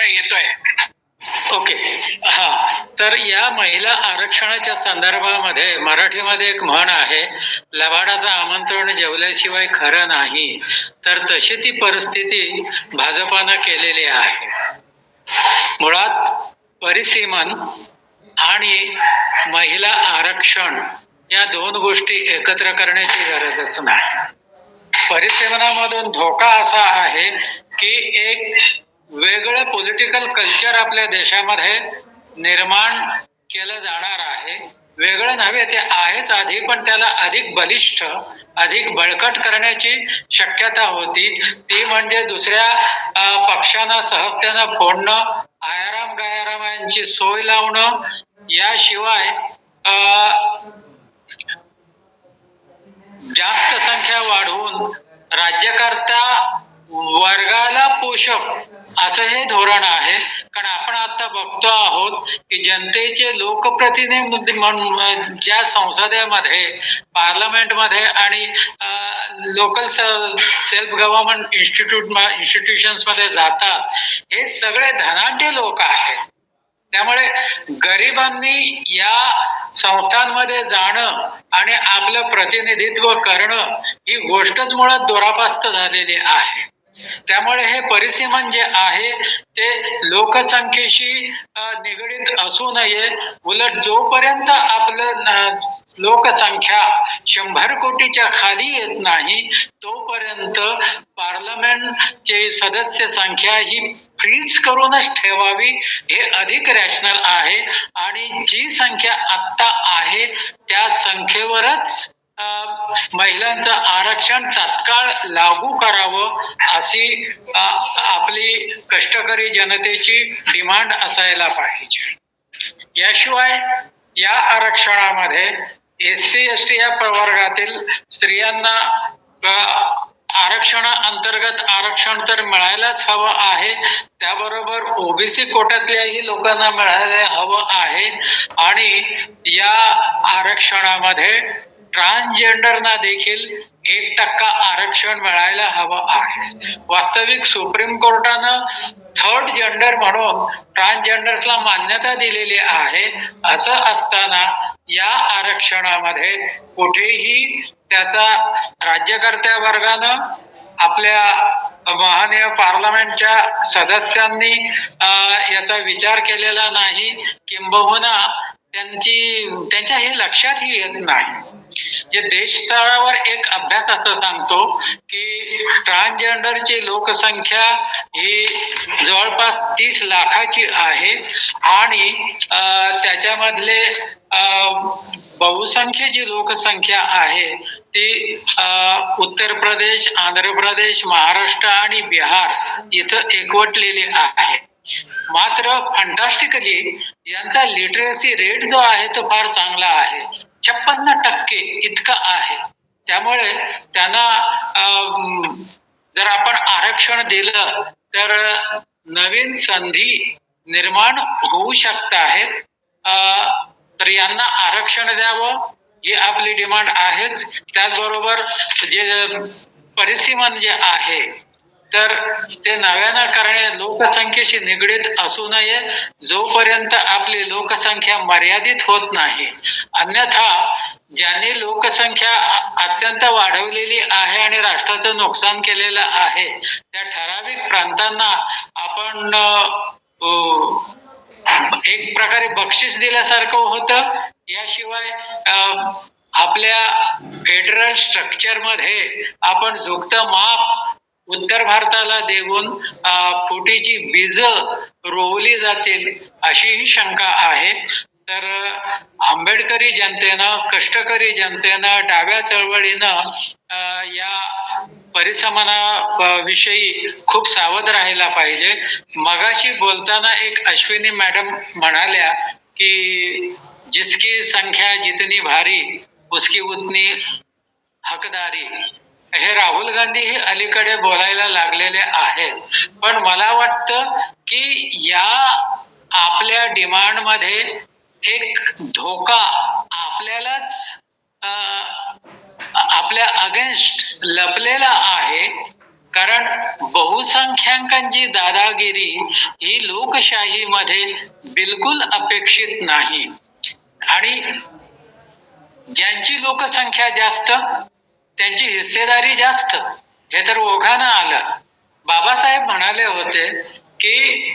येतोय. ओके. तर या महिला आरक्षणाच्या संदर्भामध्ये मराठीमध्ये एक म्हण आहे, लबाडाचं आमंत्रण जेवल्याशिवाय खरं नाही. तर तशी ती परिस्थिती भाजपानं केलेली आहे. मुळात परिसीमन आणि महिला आरक्षण या दोन गोष्टी एकत्र करण्याची गरजच नाही. परिसीमनामधून धोका असा आहे की एक वेगळं पॉलिटिकल कल्चर आपल्या देशामध्ये निर्माण केलं जाणार आहे. वेगळं नव्हे, ते आहेच आधी, पण त्याला अधिक बलिष्ठ अधिक बळकट करण्याची शक्यता होती. ती म्हणजे दुसऱ्या पक्षांना सहजतेनं फोडणं, आयाराम गयाराम यांची सोय लावणं, याशिवाय जास्त संख्या वाढवून राज्यकर्ता वर्गाला पोषक असं हे धोरण आहे. कारण आपण आता बघतो आहोत की जनतेचे लोकप्रतिनिधी म्हणून ज्या संसदेमध्ये, पार्लमेंटमध्ये आणि लोकल सेल्फ गव्हर्नमेंट इन्स्टिट्यूशन्स मध्ये जातात, हे सगळे धनाढ्य लोक आहेत. त्यामुळे गरिबांनी या संस्थांमध्ये जाणं आणि आपलं प्रतिनिधित्व करणं ही गोष्टच मुळात दुरापास्त झालेली आहे. त्यामुळे हे परिसीमन जे आहे ते लोकसंख्येशी निगडीत असू नये. उलट जोपर्यंत आपलं लोकसंख्या 100 कोटीच्या खाली येत नाही तोपर्यंत पार्लमेंटचे सदस्य संख्या ही फ्रीज करूनच ठेवावी, हे अधिक रॅशनल आहे. आणि जी संख्या आत्ता आहे त्या संख्येवरच महिलांचं आरक्षण तात्काळ लागू करावं अशी आपली कष्टकरी जनतेची डिमांड असायला पाहिजे. याशिवाय या आरक्षणामध्ये SC ST या प्रवर्गातील स्त्रियांना आरक्षणाअंतर्गत आरक्षण तर मिळायलाच हवं आहे, त्याबरोबर OBC कोट्यातल्याही लोकांना मिळायला हवं आहे. आणि या आरक्षणामध्ये ट्रान्सजेंडरना देखील 1% आरक्षण मिळायला हवं आहे. वास्तविक सुप्रीम कोर्टानं थर्ड जेंडर म्हणून ट्रान्सजेंडर्सला मान्यता दिलेली आहे. असं असताना या आरक्षणामध्ये कुठेही त्याचा राज्यकर्त्या वर्गानं आपल्या माननीय पार्लमेंटच्या सदस्यांनी याचा विचार केलेला नाही, किंबहुना त्यांच्या हे लक्षातही येत नाही. जे देश स्तरावर एक अभ्यास असं सांगतो की ट्रान्सजेंडरची लोकसंख्या ही जवळपास 30 लाखाची आहे आणि त्याच्यामधले बहुसंख्य जी लोकसंख्या आहे ती उत्तर प्रदेश, आंध्र प्रदेश, महाराष्ट्र आणि बिहार इथं एकवटलेली आहे. मात्र फंटास्टिकली यांचा लिटरसी रेट जो आहे तो फार चांगला आहे, 56% इतका आहे. त्यामुळे त्यांना जर आपण आरक्षण दिलं तर नवीन संधी निर्माण होऊ शकत आहेत. तर यांना आरक्षण द्यावं ही आपली डिमांड आहेच. त्याचबरोबर जे परिसीमन जे आहे तर ते नव्यानं करणे लोकसंख्येशी निगडीत असू नये जोपर्यंत आपली लोकसंख्या मर्यादित होत नाही. अन्यथा ज्यांनी लोकसंख्या अत्यंत वाढवलेली आहे आणि राष्ट्राचं नुकसान केलेलं आहे त्या ठराविक प्रांतांना आपण एक प्रकारे बक्षीस दिल्यासारखं होतं. याशिवाय आपल्या फेडरल स्ट्रक्चर मध्ये आपण झुकतं माप उत्तर भारताला देऊन फुटीची बीज रोवली जातील अशीही शंका आहे. तर आंबेडकरी जनतेनं, कष्टकरी जनतेनं, डाव्या चळवळीनं या परिसमानाविषयी खूप सावध राहायला पाहिजे. मगाशी बोलताना एक अश्विनी मॅडम म्हणाल्या की जिसकी संख्या जितनी भारी उसकी उतनी हकदारी. हे राहुल गांधी हे अलीकडे बोलायला लागलेले आहेत. पण मला वाटतं की या आपल्या डिमांड मध्ये एक धोका आपल्यालाच आपल्या अगेन्स्ट लपलेला आहे. कारण बहुसंख्याकांची दादागिरी ही लोकशाहीमध्ये बिलकुल अपेक्षित नाही. आणि ज्यांची लोकसंख्या जास्त त्यांची हिस्सेदारी जास्त हे तर ओघानं आलं. बाबासाहेब म्हणाले होते की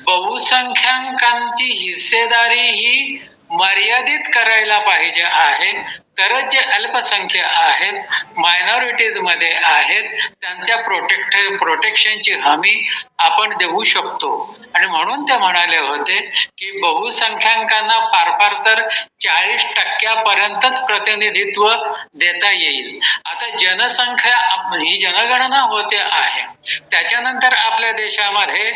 बहुसंख्याकांची हिस्सेदारी ही मर्यादित करायला पाहिजे आहे, तरच जे अल्पसंख्य आहेत, मायनॉरिटीज मध्ये आहेत, त्यांच्या प्रोटेक्शनची हमी आपण देऊ शकतो. आणि म्हणून ते म्हणाले होते की बहुसंख्याकांना फार फार तर 40% प्रतिनिधित्व देता येईल. आता जनसंख्या ही जनगणना होते आहे, त्याच्यानंतर आपल्या देशामध्ये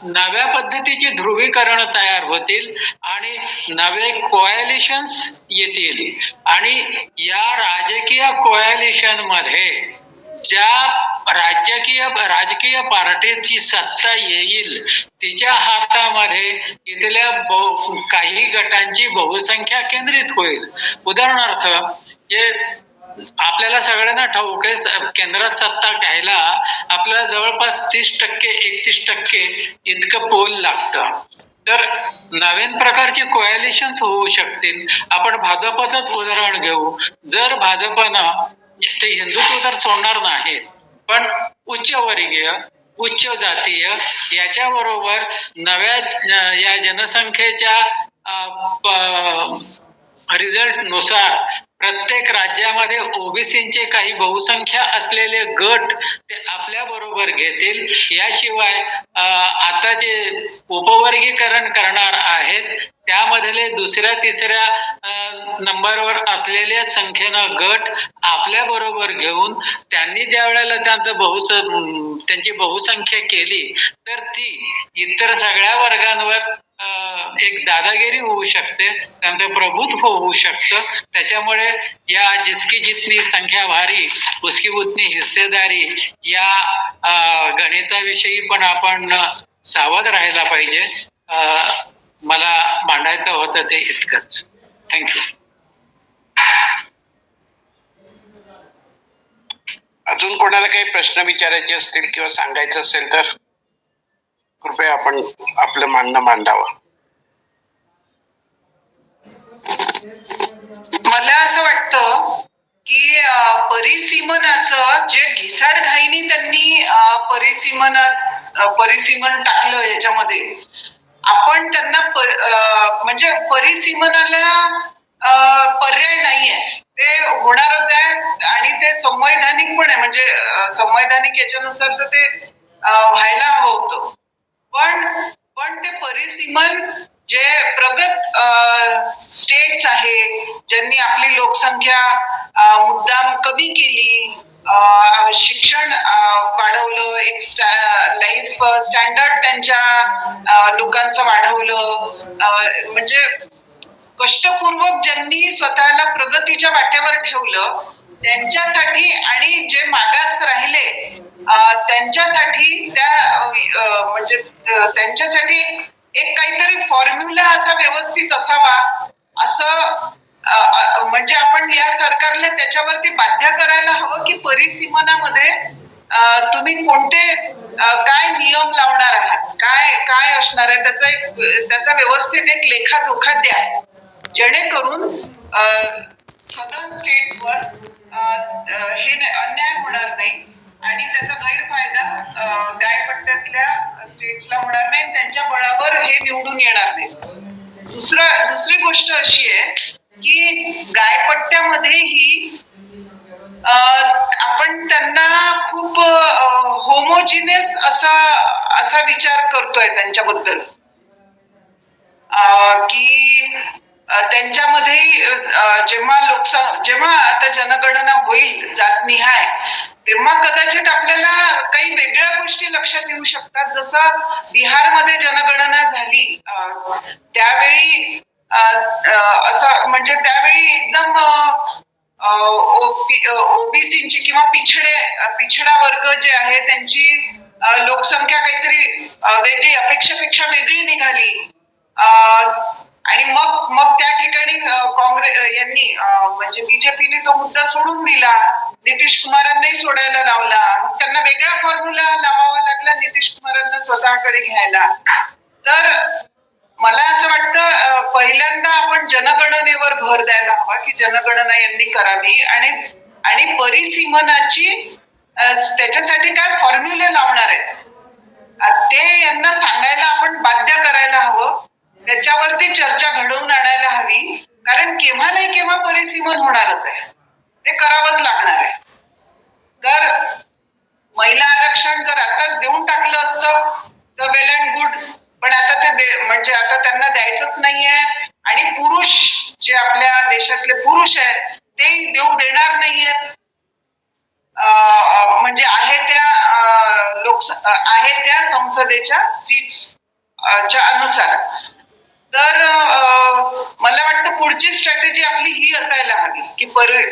नव्या पद्धतीची ध्रुवीकरण तयार होतील आणि नवे कोॲलिशन्स येतील. आणि या राजकीय कोॲलिशन मध्ये ज्या राजकीय पार्टीची सत्ता येईल तिच्या हातामध्ये इथल्या काही गटांची बहुसंख्या केंद्रित होईल. उदाहरणार्थ जे आपल्याला सगळ्यांना ठाऊक आहे, केंद्रात सत्ता घ्यायला आपल्याला जवळपास 30% 31% इतकं पोल लागतं. तर नवीन प्रकारचे कोॲलिशन्स होऊ शकतील. आपण भाजपचंच उदाहरण घेऊ. जर भाजपनं ते हिंदुत्व तर सोडणार नाही, पण उच्चवर्गीय, उच्च जातीय याच्याबरोबर नव्या या जनसंख्येच्या रिझल्ट नुसार प्रत्येक राज्यामध्ये ओबीसीचे काही बहुसंख्या असलेले गट ते आपल्या बरोबर घेतील. याशिवाय आता जे उपवर्गीकरण करणार आहेत त्यामधले दुसऱ्या तिसऱ्या नंबरवर असलेल्या संख्येनं गट आपल्या बरोबर घेऊन त्यांनी ज्या वेळेला त्यांची बहुसंख्या केली तर ती इतर सगळ्या वर्गांवर एक दादागिरी होऊ शकते, त्यांचं प्रभुत्व होऊ शकतं. त्याच्यामुळे या जिसकी जितनी संख्या भारी उसकी उतनी हिस्सेदारी या गणिताविषयी पण आपण सावध राहायला पाहिजे. मला मांडायचं होतं ते इतकंच. थँक्यू. अजून कोणाला काही प्रश्न विचारायचे असतील किंवा सांगायचं असेल तर कृपया आपण आपलं म्हणणं मांडावं. मला असं वाटतं की परिसीमनाचं जे घिसाडघाईने त्यांनी परिसीमन टाकलं याच्यामध्ये, आपण त्यांना म्हणजे परिसीमनाला पर्याय नाहीये, ते होणारच आहे आणि ते संवैधानिक पण आहे. म्हणजे संवैधानिक याच्यानुसार तर ते व्हायला हवं होतं. पण ते परिसीमन जे प्रगत स्टेट्स आहे ज्यांनी आपली लोकसंख्या मुद्दाम कमी केली, शिक्षण वाढवलं, एक लाईफ स्टँडर्ड त्यांच्या लोकांचं वाढवलं, म्हणजे कष्टपूर्वक ज्यांनी स्वतःला प्रगतीच्या वाट्यावर ठेवलं त्यांच्यासाठी आणि जे मागास राहिले त्यांच्यासाठी म्हणजे त्यांच्यासाठी एक काहीतरी फॉर्म्युला असा व्यवस्थित असावा असं म्हणजे आपण या सरकारला त्याच्यावरती बाध्य करायला हवं की परिसीमनामध्ये तुम्ही कोणते काय नियम लावणार आहात, काय असणार आहे त्याचा व्यवस्थित एक लेखाजोखा द्या, जेणेकरून सदर्न स्टेट्सवर हे अन्याय होणार नाही आणि त्याचा गैरफायदा गायपट्ट्यातल्या स्टेट्सला होणार नाही, त्यांच्या बळावर हे निवडून येणार नाही. दुसरी गोष्ट अशी आहे की गायपट्ट्यामध्येही आपण त्यांना खूप होमोजिनियस असा विचार करतोय त्यांच्याबद्दल की त्यांच्यामध्ये जेव्हा आता जनगणना होईल जातनिहाय तेव्हा कदाचित आपल्याला काही वेगळ्या गोष्टी लक्षात येऊ शकतात. जसं बिहारमध्ये जनगणना झाली त्यावेळी असं म्हणजे त्यावेळी एकदम ओबीसीची किंवा पिछडा वर्ग जे आहे त्यांची लोकसंख्या काहीतरी वेगळी अपेक्षेपेक्षा वेगळी निघाली आणि मग त्या ठिकाणी काँग्रेस यांनी म्हणजे बीजेपीने तो मुद्दा सोडून दिला, नितीश कुमारांनाही सोडायला लावला, मग त्यांना वेगळा फॉर्म्युला लावावा लागला नितीश कुमारांना स्वतःकडे घ्यायला. तर मला असं वाटतं पहिल्यांदा आपण जनगणनेवर भर द्यायला हवा की जनगणना यांनी करावी आणि परिसीमनाची त्याच्यासाठी काय फॉर्म्युले लावणार आहेत ते यांना सांगायला आपण बाध्य करायला हवं, त्याच्यावरती चर्चा घडवून आणायला हवी, कारण केव्हा नाही केव्हा परिसीमन होणारच आहे, ते करावंच लागणार आहे. तर महिला आरक्षण जर आताच देऊन टाकलं असतं तर वेल अँड गुड, पण आता ते म्हणजे आता त्यांना द्यायचंच नाहीये आणि पुरुष जे आपल्या देशातले पुरुष आहेत ते देऊ देणार नाहीयेत म्हणजे आहे त्या संसदेच्या सीट्सच्या अनुसार. तर मला वाटतं पुढची स्ट्रॅटेजी आपली ही असायला हवी की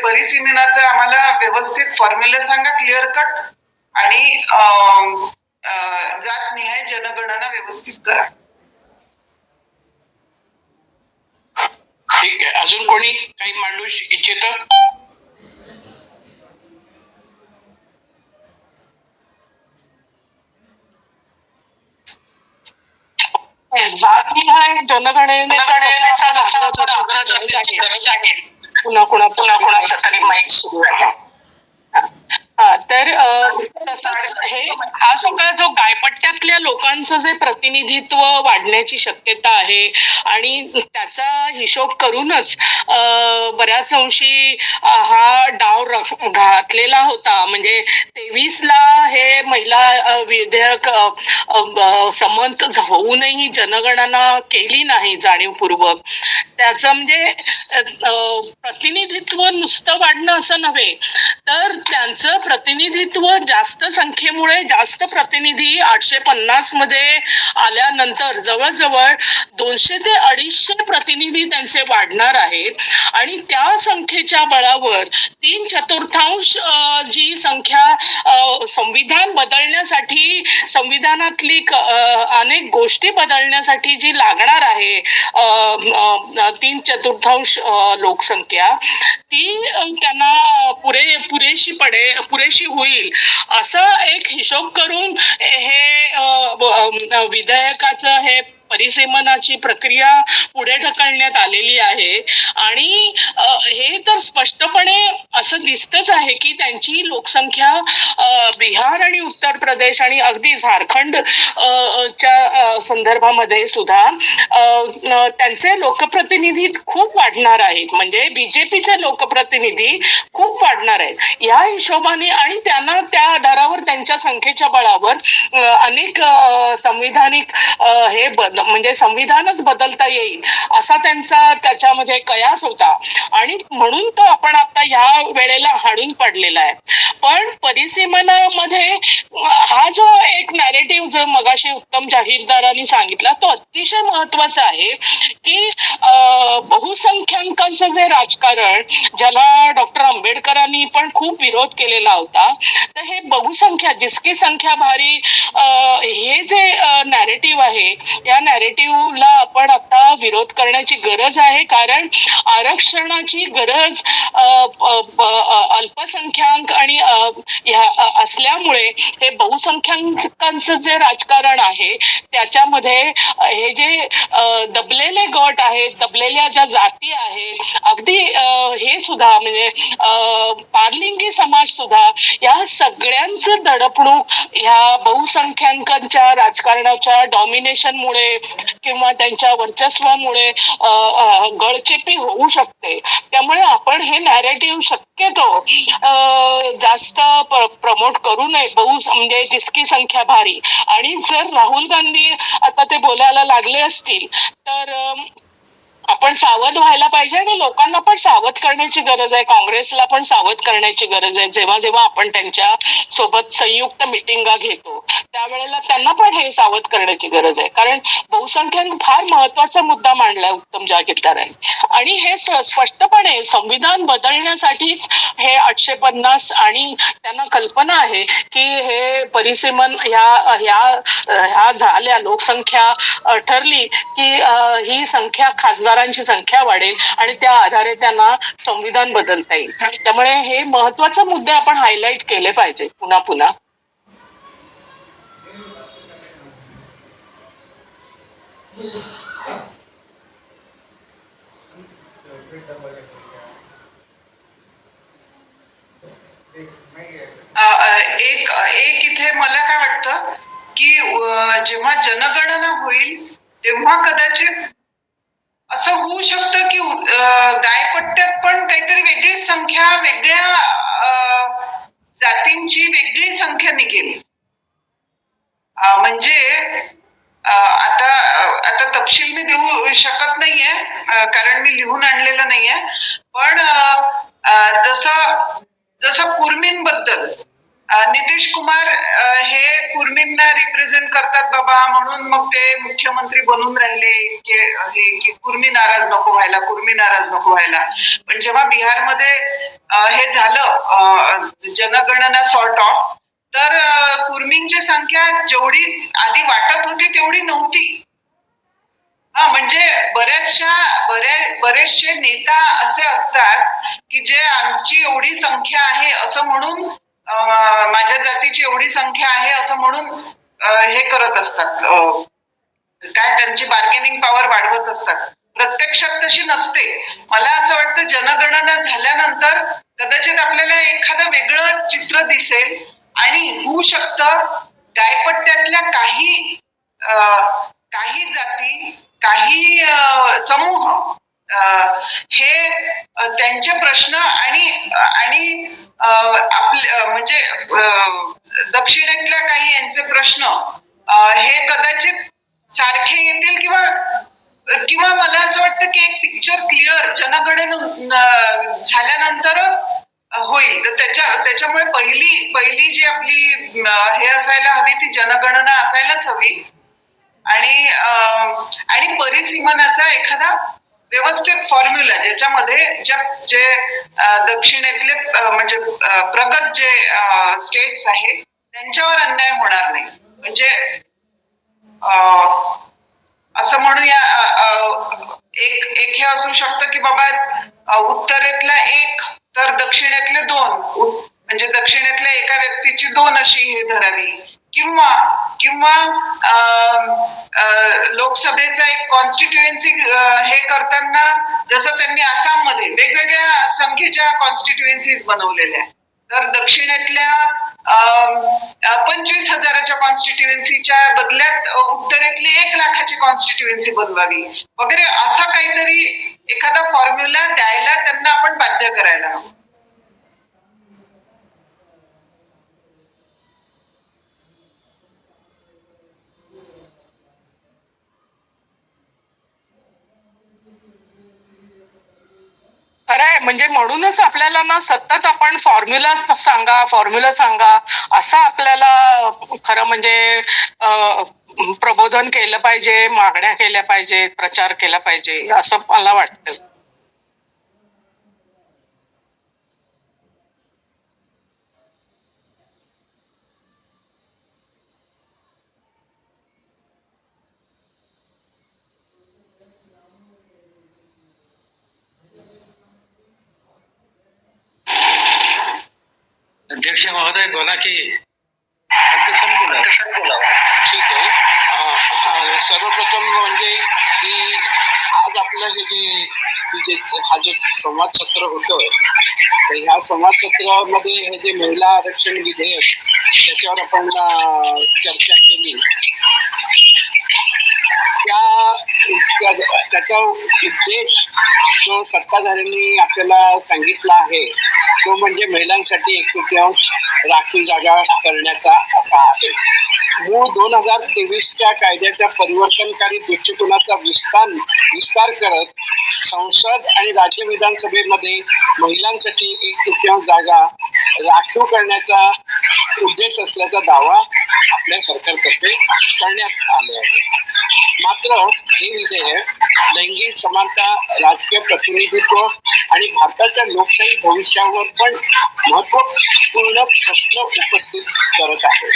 परिसीमनाचं आम्हाला व्यवस्थित फॉर्म्युला सांगा, क्लिअर कट, आणि जातनिहाय जनगणना व्यवस्थित करा. ठीक आहे. अजून कोणी काही मांडू इच्छित? जातनिहाय जनगणनेचा पुन्हा कुणाचा तरी माईक सुरू आहे. तर तसंच हा सगळा जो गायपट्ट्यातल्या लोकांचं जे प्रतिनिधित्व वाढण्याची शक्यता आहे आणि त्याचा हिशोब करूनच बऱ्याच अंशी हा डाव घातलेला होता. म्हणजे 23ला हे महिला विधेयक संमत होऊनही जनगणना केली नाही जाणीवपूर्वक. त्याचं म्हणजे प्रतिनिधित्व नुसतं वाढणं असं नव्हे, तर त्यांचं प्रतिनिधित्व जास्त संख्येमुळे जास्त प्रतिनिधी 850 मध्ये आल्यानंतर जवळजवळ 200 ते 250 प्रतिनिधी त्यांचे वाढणार आहेत. आणि त्या संख्येच्या बळावर 3/4 जी संख्या संविधान बदलण्यासाठी, संविधानातली अनेक गोष्टी बदलण्यासाठी जी लागणार आहे 3/4 लोकसंख्या, ती त्यांना पुरेशी होईल असा एक हिशोब करून हे विधेयकाचं हे परिसीमनाची प्रक्रिया पुढे ढकलण्यात आलेली आहे. आणि हे तर स्पष्टपणे असं दिसतच आहे की त्यांची लोकसंख्या बिहार आणि उत्तर प्रदेश आणि अगदी झारखंड च्या संदर्भामध्ये सुद्धा त्यांचे लोकप्रतिनिधी खूप वाढणार आहेत. म्हणजे बीजेपीचे लोकप्रतिनिधी खूप वाढणार आहेत या हिशोबाने. आणि त्यांना त्या आधारावर त्यांच्या संख्येच्या बळावर अनेक संविधानिक हे म्हणजे संविधानच बदलता येईल असा त्यांचा त्याच्यामध्ये कयास होता. आणि म्हणून तो आपण आता ह्या वेळेला हाडून पडलेला आहे. पण परिसीमनामध्ये हा जो एक नॅरेटिव्ह जो मगाशी उत्तम जाहीरदारांनी सांगितला तो अतिशय महत्वाचा आहे की बहुसंख्याकांचं जे राजकारण, ज्याला डॉक्टर आंबेडकरांनी पण खूप विरोध केलेला होता, तर हे बहुसंख्या जिसकी संख्या भारी हे जे नॅरेटिव्ह आहे, या नॅरेटिव्हला आपण आता विरोध करण्याची गरज आहे. कारण आरक्षणाची गरज अल्पसंख्याक आणि असल्यामुळे हे बहुसंख्याकांचं जे राजकारण आहे त्याच्यामध्ये हे जे दबलेले गट आहेत, दबलेल्या ज्या जाती आहेत, अगदी हे सुद्धा म्हणजे पारलिंगी समाज सुद्धा, या सगळ्यांचं दडपणूक ह्या बहुसंख्याकांच्या राजकारणाच्या डॉमिनेशनमुळे किंवा त्यांच्या वर्चस्वामुळे गळचेपी होऊ शकते. त्यामुळे आपण हे नॅरेटिव्ह शक्यतो जास्त प्रमोट करू नये. म्हणजे जिसकी संख्या भारी. आणि जर राहुल गांधी आता ते बोलायला लागले असतील तर आपण सावध व्हायला पाहिजे आणि लोकांना पण सावध करण्याची गरज आहे. काँग्रेसला पण सावध करण्याची गरज आहे. जेव्हा जेव्हा आपण त्यांच्या सोबत संयुक्त मिटिंगा घेतो त्यावेळेला त्यांना पण हे सावध करण्याची गरज आहे. कारण बहुसंख्याक फार महत्वाचा मुद्दा मांडलाय उत्तम जागीरदारांनी. आणि हे स्पष्टपणे संविधान बदलण्यासाठीच हे 850 आणि त्यांना कल्पना आहे की हे परिसीमन ह्या झाल्या लोकसंख्या ठरली की ही संख्या खासदारांची संख्या वाढेल आणि त्या आधारे त्यांना संविधान बदलता येईल. त्यामुळे हे महत्वाचे मुद्दे आपण हायलाइट केले पाहिजे पुन्हा पुन्हा. एक इथे मला काय वाटतं की जेव्हा जनगणना होईल तेव्हा कदाचित असं होऊ शकतं की गायपट्ट्यात पण काहीतरी वेगळी संख्या, वेगळ्या जातींची वेगळी संख्या निघेल. म्हणजे आता तपशील मी देऊ शकत नाहीये कारण मी लिहून आणलेलं नाहीये. पण जसं कुर्मींबद्दल नितीश कुमार हे कुर्मींना रिप्रेझेंट करतात बाबा म्हणून मग ते मुख्यमंत्री बनून राहिले की कुर्मी नाराज नको व्हायला. पण जेव्हा बिहारमध्ये हे झालं जनगणना सॉर्ट ऑफ, तर कुर्मींची संख्या जेवढी आधी वाटत होती तेवढी नव्हती. म्हणजे बरेचसे नेता असे असतात की जे आमची एवढी संख्या आहे असं म्हणून, माझ्या जातीची एवढी संख्या आहे असं म्हणून हे करत असतात, काय त्यांची बार्गेनिंग पॉवर वाढवत असतात. प्रत्यक्षात तशी नसते. मला असं वाटतं जनगणना झाल्यानंतर कदाचित आपल्याला एखादं वेगळं चित्र दिसेल आणि होऊ शकतं गायपट्ट्यातल्या काही जाती, काही समूह हे त्यांचे प्रश्न आणि आपले म्हणजे दक्षिणेतल्या काही यांचे प्रश्न हे कदाचित सारखे येतील किंवा मला असं वाटतं की एक पिक्चर क्लिअर जनगणना झाल्यानंतरच होईल. तर त्याच्यामुळे पहिली जी आपली हे असायला हवी ती जनगणना असायलाच हवी आणि परिसीमनाचा एखादा व्यवस्थित फॉर्म्युला ज्याच्यामध्ये जे दक्षिणेतले म्हणजे प्रगत जे स्टेट्स आहेत त्यांच्यावर अन्याय होणार नाही. म्हणजे असं म्हणूया एक हे असू शकतं की बाबा उत्तरेतला 1 तर दक्षिणेतले 2 म्हणजे दक्षिणेतल्या एका व्यक्तीची 2 अशी हे धरावी किंवा लोकसभेचा एक कॉन्स्टिट्युएन्सी हे करताना जसं त्यांनी आसाममध्ये वेगवेगळ्या संख्येच्या कॉन्स्टिट्युएन्सीज बनवलेल्या आहेत तर दक्षिणेतल्या 25,000च्या कॉन्स्टिट्युएन्सीच्या बदल्यात उत्तरेतली 1,00,000ची कॉन्स्टिट्युएन्सी बनवावी वगैरे असा काहीतरी एखादा फॉर्म्युला द्यायला त्यांना आपण बाध्य करायला हवं. खरंय, म्हणजे म्हणूनच आपल्याला ना सतत आपण फॉर्म्युला सांगा असं आपल्याला खरं म्हणजे प्रबोधन केलं पाहिजे, मागण्या केल्या पाहिजेत, प्रचार केला पाहिजे असं मला वाटतं. अध्यक्ष महोदय बोला की. ठीक आहे. सर्वप्रथम म्हणजे की आज आपलं हा जो संवाद सत्र होतं तर ह्या संवाद सत्रामध्ये हे जे महिला आरक्षण विधेयक त्याच्यावर आपण चर्चा केली त्याचा उद्देश जो सत्ताधाऱ्यांनी आपल्याला सांगितला आहे तो म्हणजे महिलांसाठी 1/3 राखीव जागा करण्याचा असा आहे. मूळ 2023च्या कायद्याच्या परिवर्तनकारी दृष्टिकोनाचा विस्तार करत संसद आणि राज्य विधानसभेमध्ये महिलांसाठी 1/3 जागा राखीव करण्याचा उद्देश असल्याचा दावा आपल्या सरकारतर्फे करण्यात आले आहे. मात्र हे विधेयक लैंगिक समानता, राजकीय प्रतिनिधित्व आणि भारताच्या लोकशाही भविष्यावर पण महत्वपूर्ण प्रश्न उपस्थित करत आहे.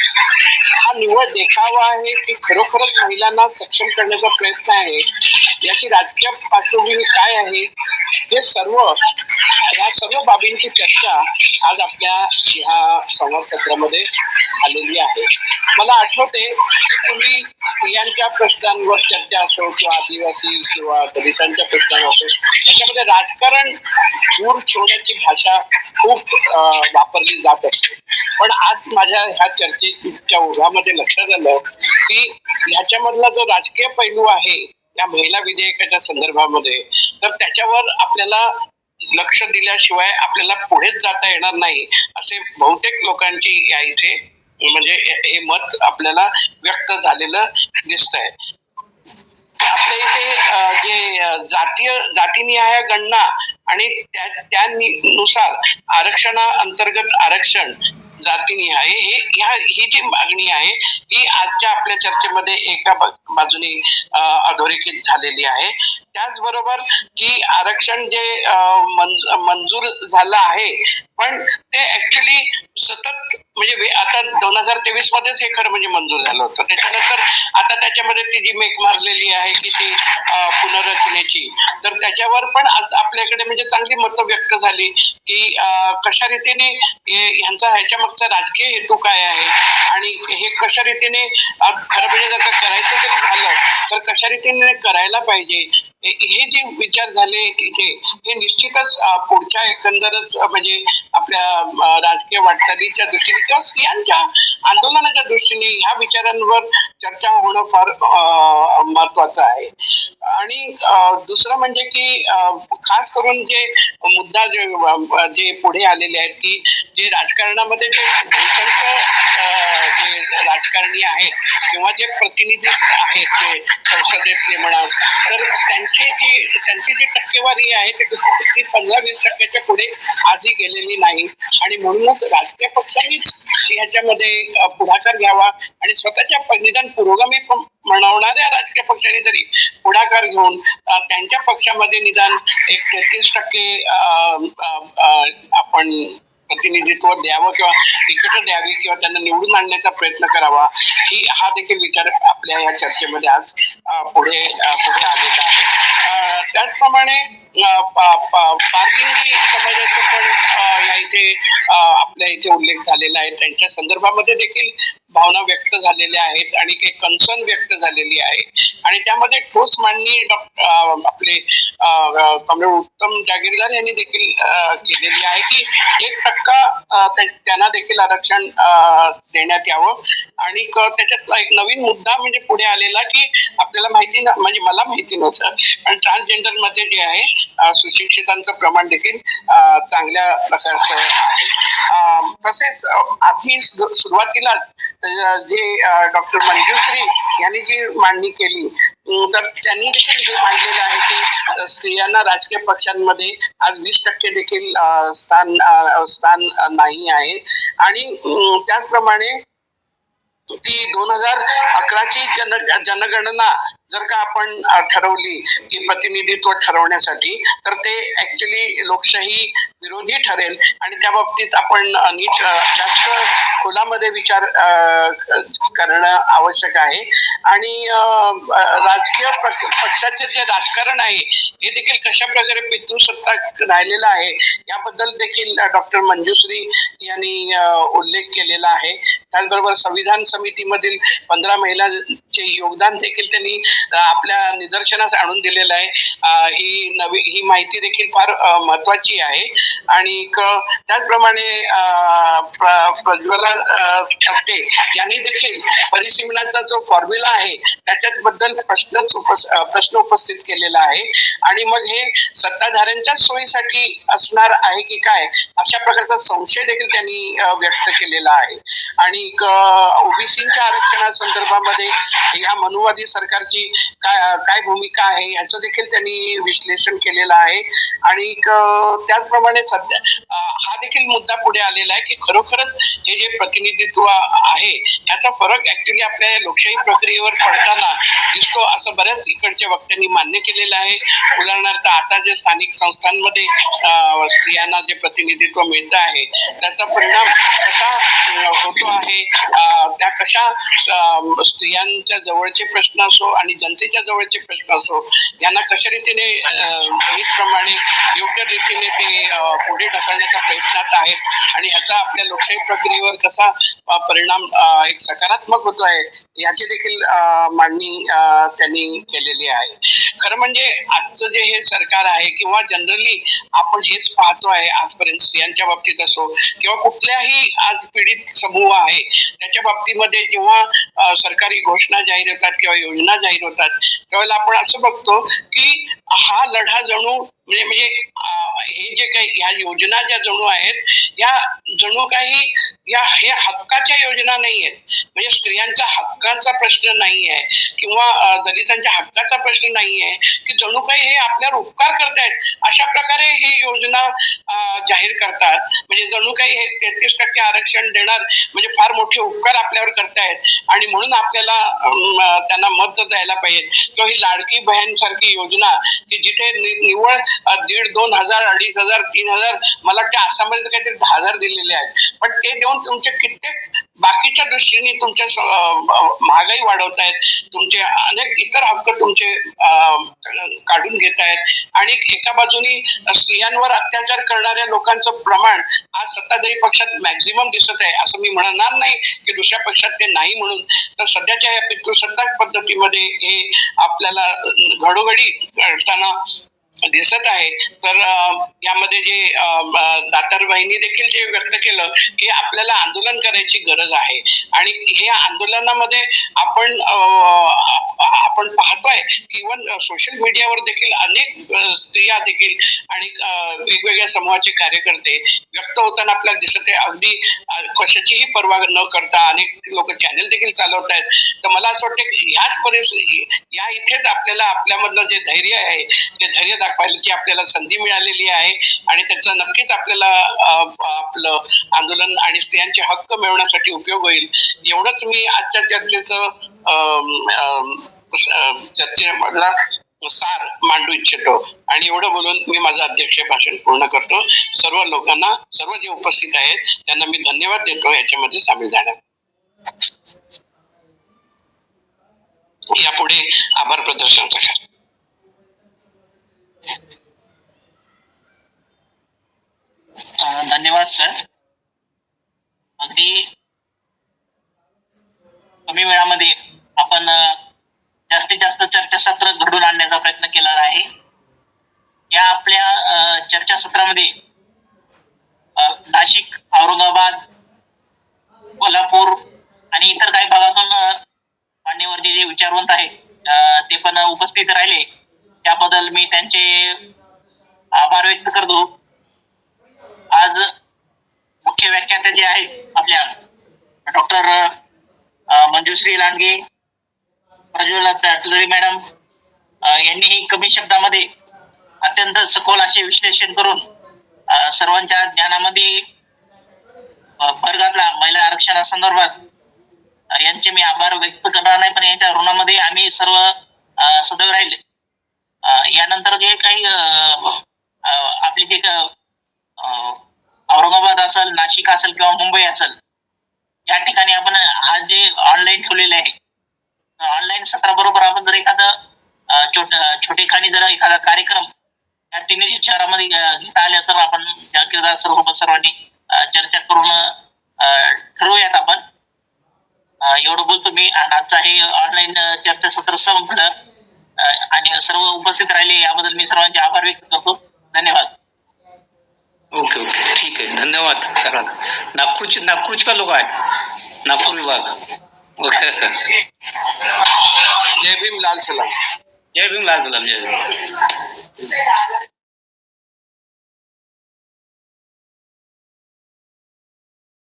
हा निव्वळ देखावा आहे की खरोखरच महिलांना सक्षम करण्याचा प्रयत्न आहे, याची राजकीय पार्श्वभूमी काय आहे या सर्व बाबींची चर्चा आज आपल्या ह्या संवाद सत्रामध्ये झालेली आहे. मला आठवते की पूर्वी स्त्रियांच्या प्रश्नांवर चर्चा असो किंवा आदिवासी किंवा दलितांच्या प्रश्नांवर असो त्याच्यामध्ये राजकारण दूर ठेवण्याची भाषा खूप वापरली जात असते. पण आज माझ्या ह्या चर्चेच्या ओघामध्ये लक्षात आलं की ह्याच्यामधला जो राजकीय पैलू आहे या महिला विधेयकाच्या संदर्भामध्ये तर त्याच्यावर आपल्याला लक्ष दिल्याशिवाय आपल्याला पुढेच जाता येणार नाही असे बहुतेक लोकांची या इथे म्हणजे हे मत आपल्याला व्यक्त झालेलं दिसतंय. आपल्या इथे जे जातीनिहाय गणना आणि त्यानुसार आरक्षणाअंतर्गत आरक्षण जातीनिहाय ही जी मागणी आहे ही आजच्या आपल्या चर्चेमध्ये एका बाजूने अधोरेखित झालेली आहे. त्याचबरोबर की आरक्षण जे मंजूर झालं आहे पण ते ऍक्च्युली सतत म्हणजे आता 2023 मध्येच हे खरं म्हणजे मंजूर झालं होतं. त्याच्यानंतर आता त्याच्यामध्ये ती जी मेक मारलेली आहे की ती पुनर्रचनेची तर त्याच्यावर पण आज आपल्याकडे म्हणजे चांगली मतं व्यक्त झाली की कशा रीतीने ह्याच्या मागचा राजकीय हेतू काय आहे आणि हे कशा रीतीने खरं म्हणजे जर का करायचं तरी झालं तर कशा रीतीने करायला पाहिजे हे जे विचार झाले तिथे हे निश्चितच पुढच्या एकंदरच म्हणजे आपल्या राजकीय वाटचालीच्या दृष्टीने किंवा स्त्रियांच्या आंदोलनाच्या दृष्टीने ह्या विचारांवर चर्चा होणं फार महत्वाचं आहे. आणि दुसरं म्हणजे की खास करून जे मुद्दा जे पुढे आलेले आहेत की जे राजकारणामध्ये जे बहुसंख्य जे राजकारणी आहेत किंवा जे प्रतिनिधी आहेत ते संसदेतले म्हणा तर त्यांची जी टक्केवारी आहे ती 15-20% पुढे आजही गेलेली नाही. आणि म्हणूनच राजकीय पक्षांनीच ह्याच्यामध्ये पुढाकार घ्यावा आणि स्वतःच्या निदान पुरोगामी म्हणवणाऱ्या राजकीय पक्षांनी तरी पुढाकार घेऊन त्यांच्या पक्षामध्ये निदान एक 33% आपण प्रतिनिधित्व द्यावं किंवा तिकीट द्यावी किंवा त्यांना निवडून आणण्याचा प्रयत्न करावा हा देखील विचार आपल्या या चर्चेमध्ये आज पुढे आलेला आहे. त्याचप्रमाणे पारलिंगी समाजाचा पण या इथे आपल्या इथे उल्लेख झालेला आहे. त्यांच्या संदर्भामध्ये देखील भावना व्यक्त झालेल्या आहेत आणि काही कन्सर्न व्यक्त झालेली आहे आणि त्यामध्ये ठोस मांडणी आपले कॉम्रेड उत्तम जागीरदार यांनी देखील केलेली आहे की 1% त्यांना देखील आरक्षण देण्यात यावं. आणि त्याच्यात एक नवीन मुद्दा म्हणजे पुढे आलेला की आपल्याला माहिती म्हणजे मला माहिती नव्हतं पण ट्रान्सजेंडर मध्ये जे आहे सुशिक्षितांचं प्रमाण देखील चांगल्या प्रकारचं आहे. तसेच आधी सुरुवातीलाच जे डॉक्टर मंजुश्री यांनी जी मांडणी केली तर त्यांनी देखील हे मांडलेलं आहे की स्त्रियांना राजकीय पक्षांमध्ये आज 20% देखील स्थान नाही आहे. आणि त्याचप्रमाणे ती 2011ची जनगणना जर का आपण ठरवली की प्रतिनिधित्व ठरवण्यासाठी तर ते ऍक्च्युली लोकशाही विरोधी ठरेल आणि त्या बाबतीत आपण नीट जास्त खोलामध्ये विचार करणं आवश्यक आहे. आणि राजकीय पक्षाचे जे राजकारण आहे हे देखील कशा प्रकारे पितृसत्ताक राहिलेलं आहे याबद्दल देखील डॉक्टर मंजुश्री यांनी उल्लेख केलेला आहे. त्याचबरोबर संविधान समितीमधील 15 महिलांचे योगदान देखील त्यांनी आपल्या निदर्शनास आणून दिलेलं आहे. ही माहिती देखील फार महत्वाची आहे. आणि त्याचप्रमाणे प्रज्वला थत्ते यांनी देखील परिसीमनाचा जो फॉर्म्युला आहे त्याच्याबद्दल प्रश्न उपस्थित केलेला आहे. आणि मग हे सत्ताधाऱ्यांच्या सोयीसाठी असणार आहे की काय अशा प्रकारचा संशय देखील त्यांनी व्यक्त केलेला आहे. आणि ओबीसीच्या आरक्षणासंदर्भामध्ये ह्या मनुवादी सरकारची काय भूमिका आहे याचं देखील त्यांनी विश्लेषण केलेलं आहे. आणि त्याचप्रमाणे सध्या हा देखील मुद्दा पुढे आलेला आहे की खरोखरच हे जे प्रतिनिधित्व आहे याचा फरक ऍक्च्युली आपल्या लोकशाही प्रक्रियेवर पडताना दिसतो असं बऱ्याच इकडच्या वक्त्यांनी मान्य केलेलं आहे. उदाहरणार्थ आता जे स्थानिक संस्थांमध्ये स्त्रियांना जे प्रतिनिधित्व मिळतं आहे त्याचा परिणाम कसा होतो आहे त्या कशा स्त्रियांच्या जवळचे प्रश्न असो आणि जनतेच्या जवळचे प्रश्न असो यांना कशा रीतीने प्रमाणे योग्य रीतीने ते पुढे ढकलण्याच्या प्रयत्नात आहेत आणि ह्याचा आपल्या लोकशाही प्रक्रियेवर कसा परिणाम एक सकारात्मक होतो आहे याची देखील मांडणी त्यांनी केलेली आहे. खरं म्हणजे आजचं जे हे सरकार आहे किंवा जनरली आपण हेच पाहतो आहे आजपर्यंत स्त्रियांच्या बाबतीत असो किंवा कुठल्याही आज पीडित समूह आहे त्याच्या बाबतीमध्ये जेव्हा सरकारी घोषणा जाहीर होतात किंवा योजना जाहीर होतात त्यावेळेला आपण असं बघतो की हा लढा जणू म्हणजे हे जे काही ह्या योजना ज्या जणू आहेत या जणू काही हे हक्काच्या योजना नाही आहेत. म्हणजे स्त्रियांच्या हक्काचा प्रश्न नाही आहे किंवा दलितांच्या हक्काचा प्रश्न नाही आहे की जणू काही हे आपल्यावर उपकार करतायत अशा प्रकारे ही योजना जाहीर करतात. म्हणजे जणू काही हे 33% आरक्षण देणार म्हणजे फार मोठे उपकार आपल्यावर करतायत आणि म्हणून आपल्याला त्यांना मत द्यायला पाहिजे. किंवा ही लाडकी बहीण सारखी योजना की जिथे निव्वळ 1,500, 2,000, 2,500, 3,000, मला वाटतं आसाममध्ये तर काहीतरी 10,000 दिलेले आहेत. पण ते देऊन तुमचे कित्येक बाकीच्या दृष्टीने तुमच्या महागाई वाढवतायत, तुमचे अनेक इतर हक्क तुमचे काढून घेत आहेत आणि एका बाजूनी स्त्रियांवर अत्याचार करणाऱ्या लोकांचं प्रमाण आज सत्ताधारी पक्षात मॅक्झिमम दिसत आहे. असं मी म्हणणार नाही की दुसऱ्या पक्षात ते नाही म्हणून. तर सध्याच्या या पितृसत्ताक पद्धतीमध्ये हे आपल्याला घडोघडी घडताना दिसत आहे. तर यामध्ये जे दातारबाईंनी देखील जे व्यक्त केलं की आपल्याला आंदोलन करायची गरज आहे आणि हे आंदोलनामध्ये आपण पाहतोय की इव्हन सोशल मीडियावर देखील अनेक स्त्रिया देखील आणि वेगवेगळ्या समूहाचे कार्यकर्ते व्यक्त होताना आपल्याला दिसत आहे. अगदी कशाचीही पर्वा न करता अनेक लोक चॅनल देखील चालवत आहेत. तर मला असं वाटतं की ह्याच परिस्थिती या इथेच आपल्याला आपल्यामधलं जे धैर्य आहे ते धैर्य दाखवायची आपल्याला संधी मिळालेली आहे आणि त्याचा नक्कीच आपल्याला आपलं आंदोलन आणि स्त्रियांचे हक्क मिळवण्यासाठी उपयोग होईल. एवढंच मी आजच्या चर्चेचं चर्चेमधला सार मांडू इच्छितो आणि एवढं बोलून मी माझं अध्यक्ष भाषण पूर्ण करतो. सर्व लोकांना, सर्व जे उपस्थित आहेत त्यांना मी धन्यवाद देतो याच्यामध्ये सामील झाल्या. यापुढे आभार प्रदर्शनाचा कार्यक्रम. धन्यवाद सर. अगदी कमी वेळामध्ये आपण जास्तीत जास्त चर्चासत्र घडून आणण्याचा प्रयत्न केलेला आहे. या आपल्या चर्चासत्रामध्ये नाशिक, औरंगाबाद, कोल्हापूर आणि इतर काही भागातून मान्यवर जे विचारवंत आहेत ते पण उपस्थित राहिले. त्याबद्दल मी त्यांचे आभार व्यक्त करतो. आज मुख्य व्याख्याते जे आहेत आपल्या डॉक्टर मंजुश्री लांडगे, प्रज्वला तळरी मॅडम यांनीही कमी शब्दामध्ये अत्यंत सखोल असे विश्लेषण करून सर्वांच्या ज्ञानामध्ये भर घातला. महिला आरक्षणासंदर्भात यांचे मी आभार व्यक्त करणार नाही, पण यांच्या ऋणामध्ये आम्ही सर्व सदैव राहील. यानंतर जे काही आपली जे औरंगाबाद असेल, नाशिक असेल किंवा मुंबई असेल, या ठिकाणी आपण आज जे ऑनलाईन ठेवलेले आहे, ऑनलाईन सत्राबरोबर आपण जर एखादं छोटेखानी जर एखादा कार्यक्रम या तिन्ही शहरामध्ये घेता आल्या तर आपण जागीरदार सर्वांनी चर्चा करून ठरवूयात. आपण एवढं बोलतो मी. आजचा हे ऑनलाईन चर्चासत्र संपलं आणि सर्व उपस्थित राहिले याबद्दल मी सर्वांचे आभार व्यक्त करतो. धन्यवाद. ओके ओके, ठीक आहे, धन्यवाद. नागपूरचे का लोक आहेत? नागपूर विभाग. ओके. जय भीम, लाल सलाम. जय भीम, लाल सलाम. जय भीम.